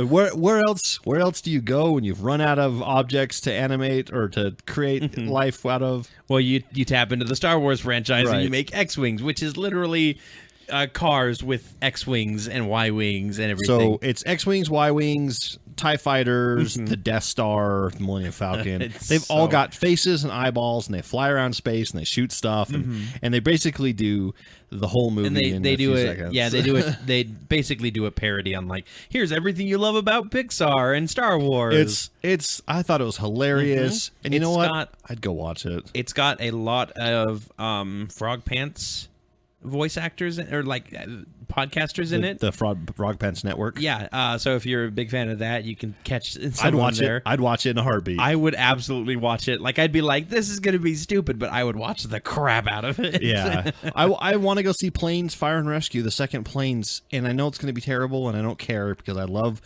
Where else do you go when you've run out of objects to animate or to create life out of? Well, you tap into the Star Wars franchise and you make X-Wings, which is literally cars with X-Wings and Y-Wings and everything. So it's X-Wings, Y-Wings, TIE Fighters, the Death Star, the Millennium Falcon. They've all got faces and eyeballs, and they fly around space, and they shoot stuff, and they basically do the whole movie in a few seconds. Yeah, they do it. They basically do a parody on, like, here's everything you love about Pixar and Star Wars. I thought it was hilarious, and you know what? I'd go watch it. It's got a lot of Frog Pants voice actors or podcasters in it. The Frog Pants Network. Yeah. So if you're a big fan of that, you can catch I'd watch it. I'd watch it in a heartbeat. I would absolutely watch it. Like, I'd be like, this is going to be stupid, but I would watch the crap out of it. Yeah. I want to go see Planes, Fire and Rescue, the second Planes, and I know it's going to be terrible, and I don't care because I loved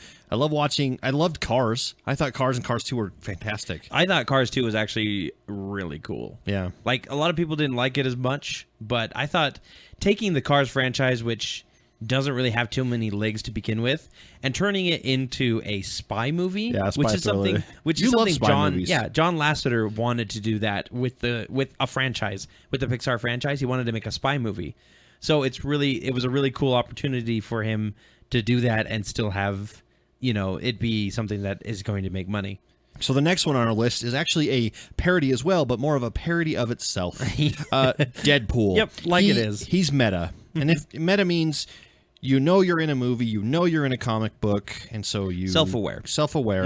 Cars. I thought Cars and Cars 2 were fantastic. I thought Cars 2 was actually really cool. Yeah. Like, a lot of people didn't like it as much, but I thought taking the Cars franchise, which doesn't really have too many legs to begin with, and turning it into a spy movie, which is something John Lasseter wanted to do that with a franchise, with the Pixar franchise. He wanted to make a spy movie. So it was a really cool opportunity for him to do that and still have, it be something that is going to make money. So the next one on our list is actually a parody as well, but more of a parody of itself. Deadpool. Yep, it is. He's meta. And if meta means you're in a movie, you're in a comic book, and so you self-aware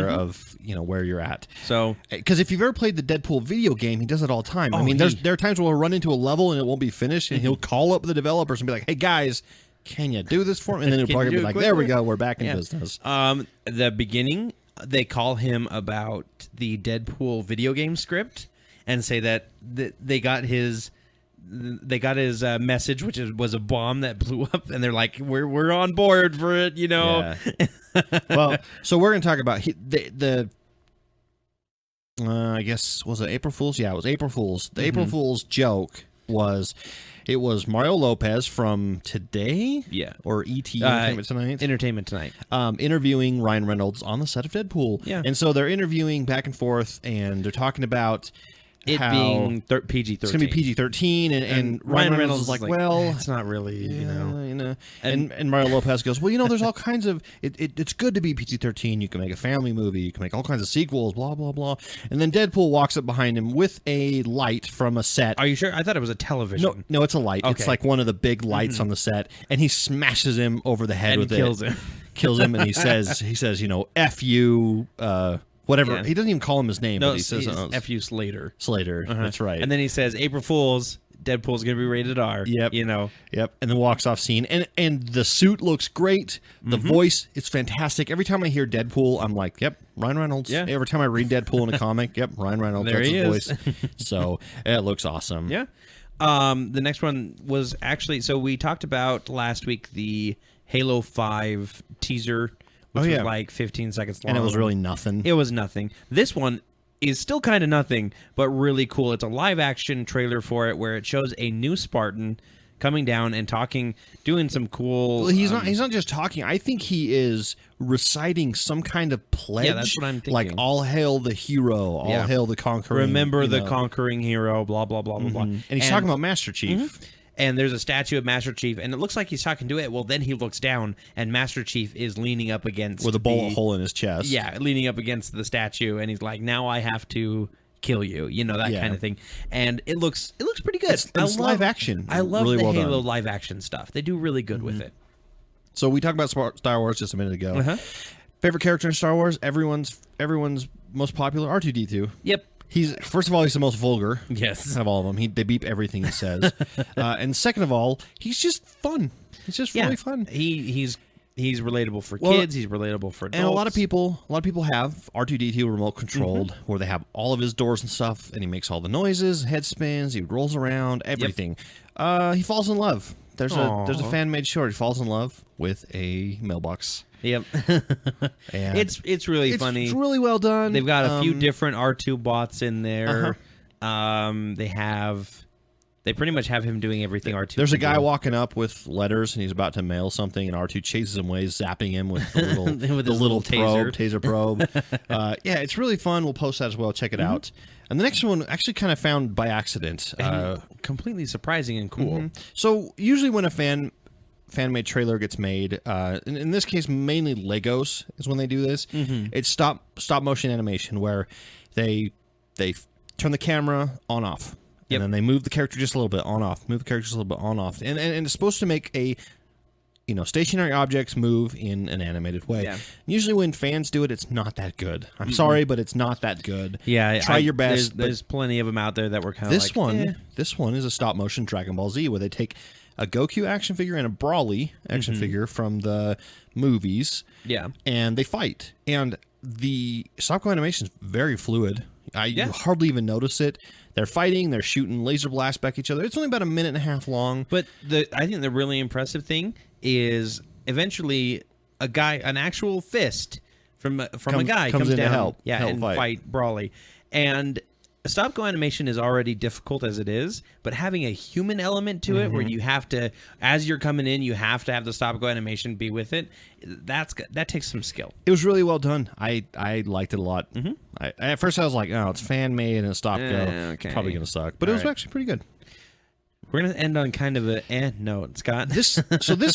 of where you're at. So because if you've ever played the Deadpool video game, he does it all the time. I mean, there are times where he'll run into a level and it won't be finished, and he'll call up the developers and be like, "Hey guys, can you do this for me?" And then he'll probably be like, "There we go, we're back in business." The beginning, they call him about the Deadpool video game script and say that they got his message, which was a bomb that blew up, and they're like, we're on board for it, Yeah. Well, so we're going to talk about I guess, was it April Fool's? Yeah, it was April Fool's. The April Fool's joke was It was Mario Lopez from Today? Yeah. Or E.T. Entertainment Tonight? Entertainment Tonight. Interviewing Ryan Reynolds on the set of Deadpool. Yeah. And so they're interviewing back and forth, and they're talking about it being PG-13. It's going to be PG-13, and Ryan Reynolds is like, well, it's not really, you know. And Mario Lopez goes, well, there's all kinds of, it's good to be PG-13. You can make a family movie. You can make all kinds of sequels, blah, blah, blah. And then Deadpool walks up behind him with a light from a set. Are you sure? I thought it was a television. No, it's a light. Okay. It's like one of the big lights on the set, and he smashes him over the head with it. Kills him, and he says, F you, whatever. Yeah. He doesn't even call him his name. No, but he says F.U. Slater. Slater. That's right. And then he says, April Fools, Deadpool's going to be rated R. Yep. Yep. And then walks off scene. And the suit looks great. The voice is fantastic. Every time I hear Deadpool, I'm like, yep, Ryan Reynolds. Yeah. Every time I read Deadpool in a comic, yep, Ryan Reynolds. There that's he his is. voice. So it looks awesome. Yeah. The next one was actually, so we talked about last week the Halo 5 teaser, which was like 15 seconds long. And it was really nothing. It was nothing. This one is still kind of nothing, but really cool. It's a live-action trailer for it where it shows a new Spartan coming down and talking, doing some cool... Well, he's not just talking. I think he is reciting some kind of pledge. Yeah, that's what I'm thinking. Like, all hail the hero, all hail the conquering... Remember the conquering hero, blah, blah, blah, blah, blah. And he's talking about Master Chief. And there's a statue of Master Chief, and it looks like he's talking to it. Well, then he looks down, and Master Chief is leaning up against... With a bullet hole in his chest. Yeah, leaning up against the statue, and he's like, now I have to kill you, that kind of thing. And it looks pretty good. It's live action. I love really the Halo live action stuff. They do really good with it. So we talked about Star Wars just a minute ago. Favorite character in Star Wars? Everyone's most popular, R2-D2. Yep. First of all, he's the most vulgar. Yes. Of all of them. They beep everything he says. And second of all, he's just fun. He's just really fun. He's relatable for kids. He's relatable for adults. And a lot of people have R2-D2 remote controlled, where they have all of his doors and stuff, and he makes all the noises, head spins, he rolls around, everything. He falls in love. There's a fan made short. He falls in love with a mailbox. Yep. And it's really funny. It's really well done. They've got a few different R2 bots in there. They pretty much have him doing everything R2. There's a guy walking up with letters, and he's about to mail something, and R2 chases him away, zapping him with the little taser probe. Yeah, it's really fun. We'll post that as well. Check it out. And the next one actually kind of found by accident. Completely surprising and cool. So usually when a fan-made trailer gets made, in this case mainly Legos is when they do this. It's stop motion animation where they turn the camera on off. And then they move the character just a little bit on off, move the character just a little bit on off. And it's supposed to make stationary objects move in an animated way. Yeah. Usually when fans do it, it's not that good. I'm sorry, but it's not that good. Yeah, try your best. There's plenty of them out there that were kind of like... This one is a stop motion Dragon Ball Z where they take a Goku action figure and a Brawly action figure from the movies. Yeah. And they fight. And the stop-go animation is very fluid. You hardly even notice it. They're fighting. They're shooting laser blasts back at each other. It's only about a minute and a half long. But I think the really impressive thing is eventually an actual fist from a guy comes down, help and fight Brawly. And a stop-go animation is already difficult as it is, but having a human element to it, where you have to, as you're coming in, you have to have the stop-go animation be with it. That takes some skill. It was really well done. I liked it a lot. At first, I was like, "Oh, it's fan-made and a stop-go. Okay. Probably gonna suck," but it was actually pretty good. We're gonna end on kind of a note, Scott. This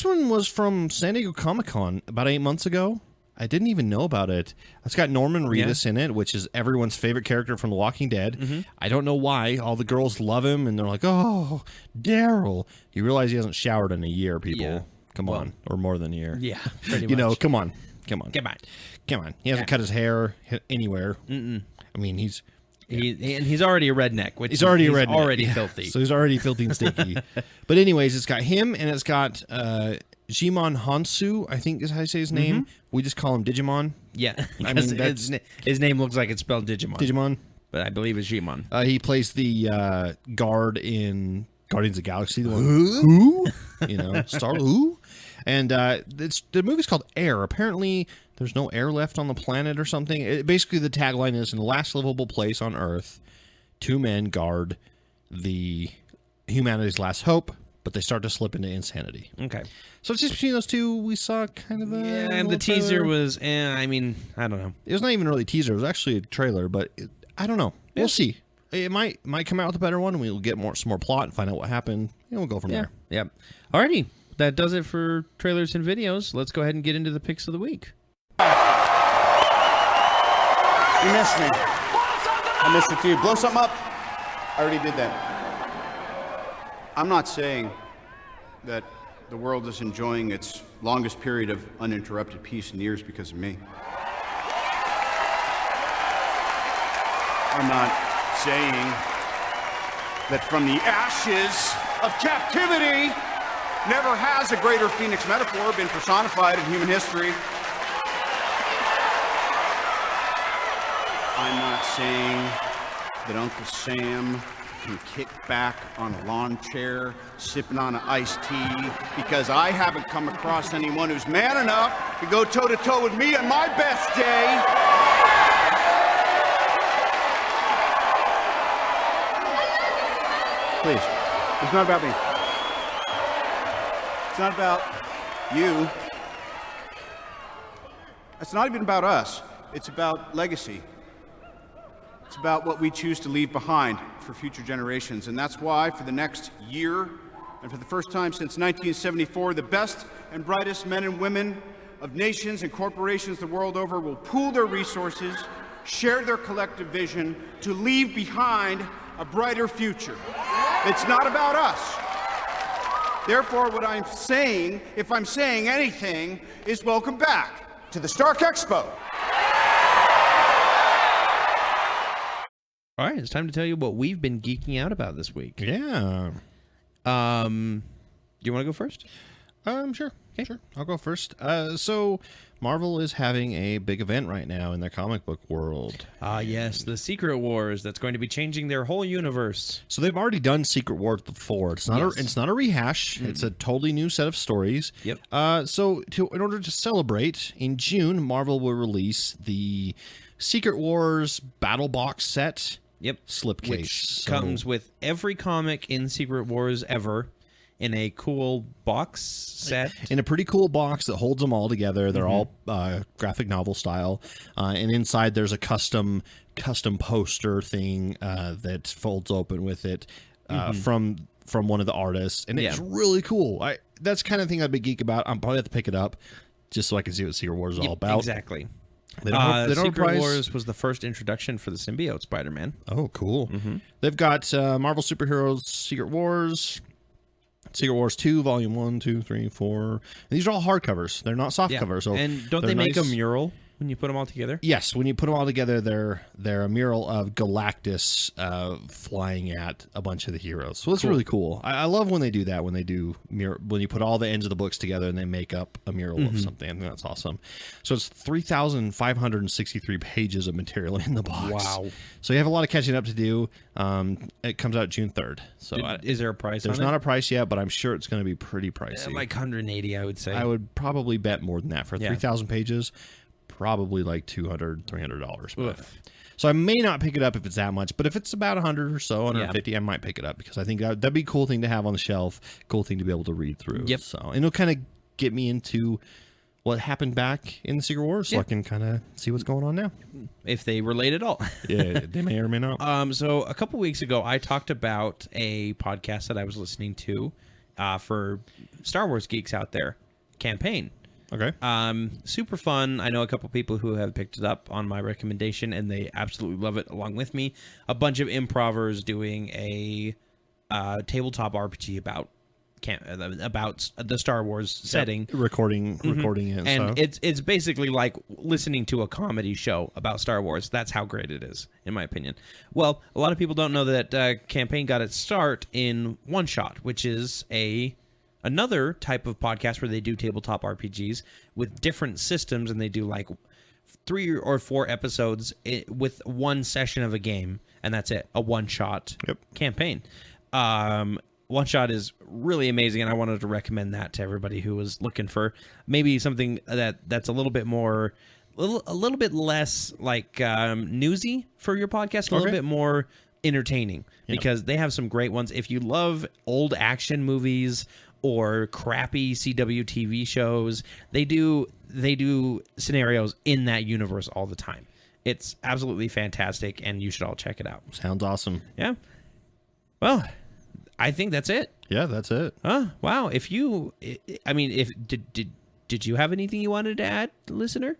one was from San Diego Comic-Con about 8 months ago. I didn't even know about it. It's got Norman Reedus in it, which is everyone's favorite character from The Walking Dead. I don't know why. All the girls love him, and they're like, "Oh, Daryl." You realize he hasn't showered in a year, people. Yeah. Come on. Or more than a year. Yeah, pretty much. Come on. He hasn't cut his hair anywhere. I mean, he's already a redneck. Which he's already filthy. So he's already filthy and stinky. But anyways, it's got him, and it's got Jimon Hansu, I think is how you say his name. We just call him Digimon. Yeah, I mean, his name looks like it's spelled Digimon. But I believe it's Jimon. He plays the guard in Guardians of the Galaxy. The one who? Star who? And the movie's called Air. Apparently, there's no air left on the planet or something. Basically, the tagline is, in the last livable place on Earth, 2 men guard the humanity's last hope, but they start to slip into insanity. Okay. So it's just between those two, we saw kind of a... Yeah, and the teaser was, I mean, I don't know. It was not even really a teaser. It was actually a trailer, but I don't know. Yeah. We'll see. It might come out with a better one, and we'll get some more plot and find out what happened, and we'll go from there. Yeah. Alrighty. That does it for trailers and videos. Let's go ahead and get into the picks of the week. You missed me. I missed it too. Blow something up. I already did that. I'm not saying that the world is enjoying its longest period of uninterrupted peace in years because of me. I'm not saying that from the ashes of captivity never has a greater phoenix metaphor been personified in human history. I'm not saying that Uncle Sam can kick back on a lawn chair, sipping on an iced tea, because I haven't come across anyone who's man enough to go toe-to-toe with me on my best day. Please, it's not about me. It's not about you. It's not even about us. It's about legacy. It's about what we choose to leave behind for future generations. And that's why, for the next year, and for the first time since 1974, the best and brightest men and women of nations and corporations the world over will pool their resources, share their collective vision to leave behind a brighter future. It's not about us. Therefore, what I'm saying, if I'm saying anything, is welcome back to the Stark Expo. All right, it's time to tell you what we've been geeking out about this week. Yeah. Do you want to go first? Sure. Okay. Sure. I'll go first. So Marvel is having a big event right now in their comic book world. Yes, the Secret Wars that's going to be changing their whole universe. So they've already done Secret Wars before. It's not a rehash. It's a totally new set of stories. Yep. In order to celebrate, in June, Marvel will release the Secret Wars Battle Box set. Yep. Slipcase. Which comes with every comic in Secret Wars ever in a cool box set. In a pretty cool box that holds them all together. They're all graphic novel style. And inside there's a custom poster thing that folds open with it from one of the artists. And it's really cool. That's the kind of thing I'd be geek about. I'm probably have to pick it up just so I can see what Secret Wars is all about. Exactly. Secret Wars was the first introduction for the symbiote Spider-Man. Oh, cool. They've got Marvel Superheroes Secret Wars, Secret Wars 2, Volume 1, 2, 3, 4. And these are all hardcovers. They're not soft covers. So and don't they make a mural when you put them all together? Yes, when you put them all together, they're a mural of Galactus flying at a bunch of the heroes. So it's really cool. I love when they do that. When you put all the ends of the books together and they make up a mural of something. I think that's awesome. So it's 3,563 pages of material in the box. Wow! So you have a lot of catching up to do. It comes out June 3rd. So is there a price? There's not a price yet, but I'm sure it's going to be pretty pricey. Like 180, I would say. I would probably bet more than that for 3,000 pages. Probably like $200, $300. So I may not pick it up if it's that much, but if it's about 100 or so, 150, I might pick it up because I think that'd be a cool thing to have on the shelf, cool thing to be able to read through. Yep. So, and it'll kind of get me into what happened back in the Secret Wars, so I can kind of see what's going on now. If they relate at all. Yeah, they may or may not. So a couple weeks ago, I talked about a podcast that I was listening to for Star Wars geeks out there, Campaign. Okay. Super fun. I know a couple people who have picked it up on my recommendation, and they absolutely love it along with me. A bunch of improvers doing a tabletop RPG about the Star Wars setting, recording it, and it's basically like listening to a comedy show about Star Wars. That's how great it is, in my opinion. Well, a lot of people don't know that Campaign got its start in One Shot, which is another type of podcast where they do tabletop RPGs with different systems, and they do like 3 or 4 episodes with one session of a game, and that's it, a one-shot campaign. One Shot is really amazing, and I wanted to recommend that to everybody who was looking for maybe something that's a little bit more, a little bit less like newsy for your podcast, a little bit more entertaining because they have some great ones. If you love old action movies or crappy CW TV shows, they do scenarios in that universe all the time. It's absolutely fantastic, and you should all check it out. Sounds awesome. Yeah. Well, I think that's it. Yeah, that's it. Wow. If you, I mean, did you have anything you wanted to add, listener?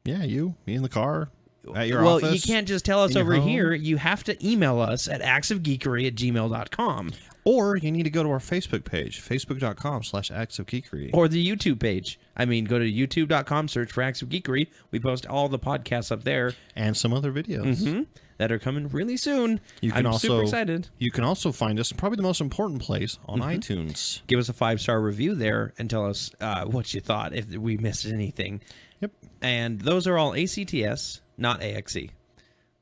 Yeah, me in the car, at your office. Well, you can't just tell us over here. You have to email us at actsofgeekery@gmail.com. Or you need to go to our Facebook page, facebook.com/actsofgeekery. Or the YouTube page. I mean, go to youtube.com, search for Acts of Geekery. We post all the podcasts up there. And some other videos. That are coming really soon. I'm super excited. You can also find us, probably the most important place, on iTunes. Give us a 5-star review there and tell us what you thought, if we missed anything. Yep. And those are all ACTS, not AXE. That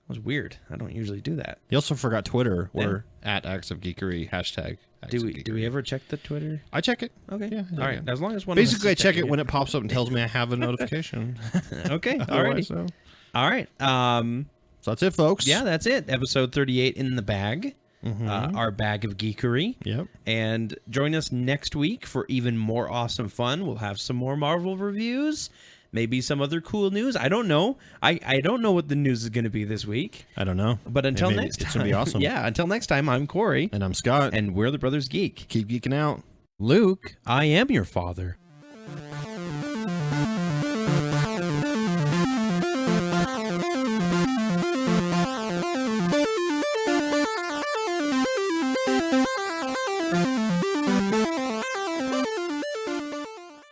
was weird. I don't usually do that. You also forgot Twitter. We're at Acts of Geekery, hashtag Acts of Geekery. Do we ever check the Twitter? I check it. Okay. Yeah. All right. As long as one Basically, of I us check it when it pops up and tells me I have a notification. Okay. All right. So. All right. So that's it, folks. Yeah, that's it. Episode 38 in the bag. Our bag of geekery. Yep. And join us next week for even more awesome fun. We'll have some more Marvel reviews. Maybe some other cool news. I don't know. I don't know what the news is going to be this week. I don't know. But until next time. It's going to be awesome. Yeah, until next time, I'm Corey. And I'm Scott. And we're the Brothers Geek. Keep geeking out. Luke, I am your father.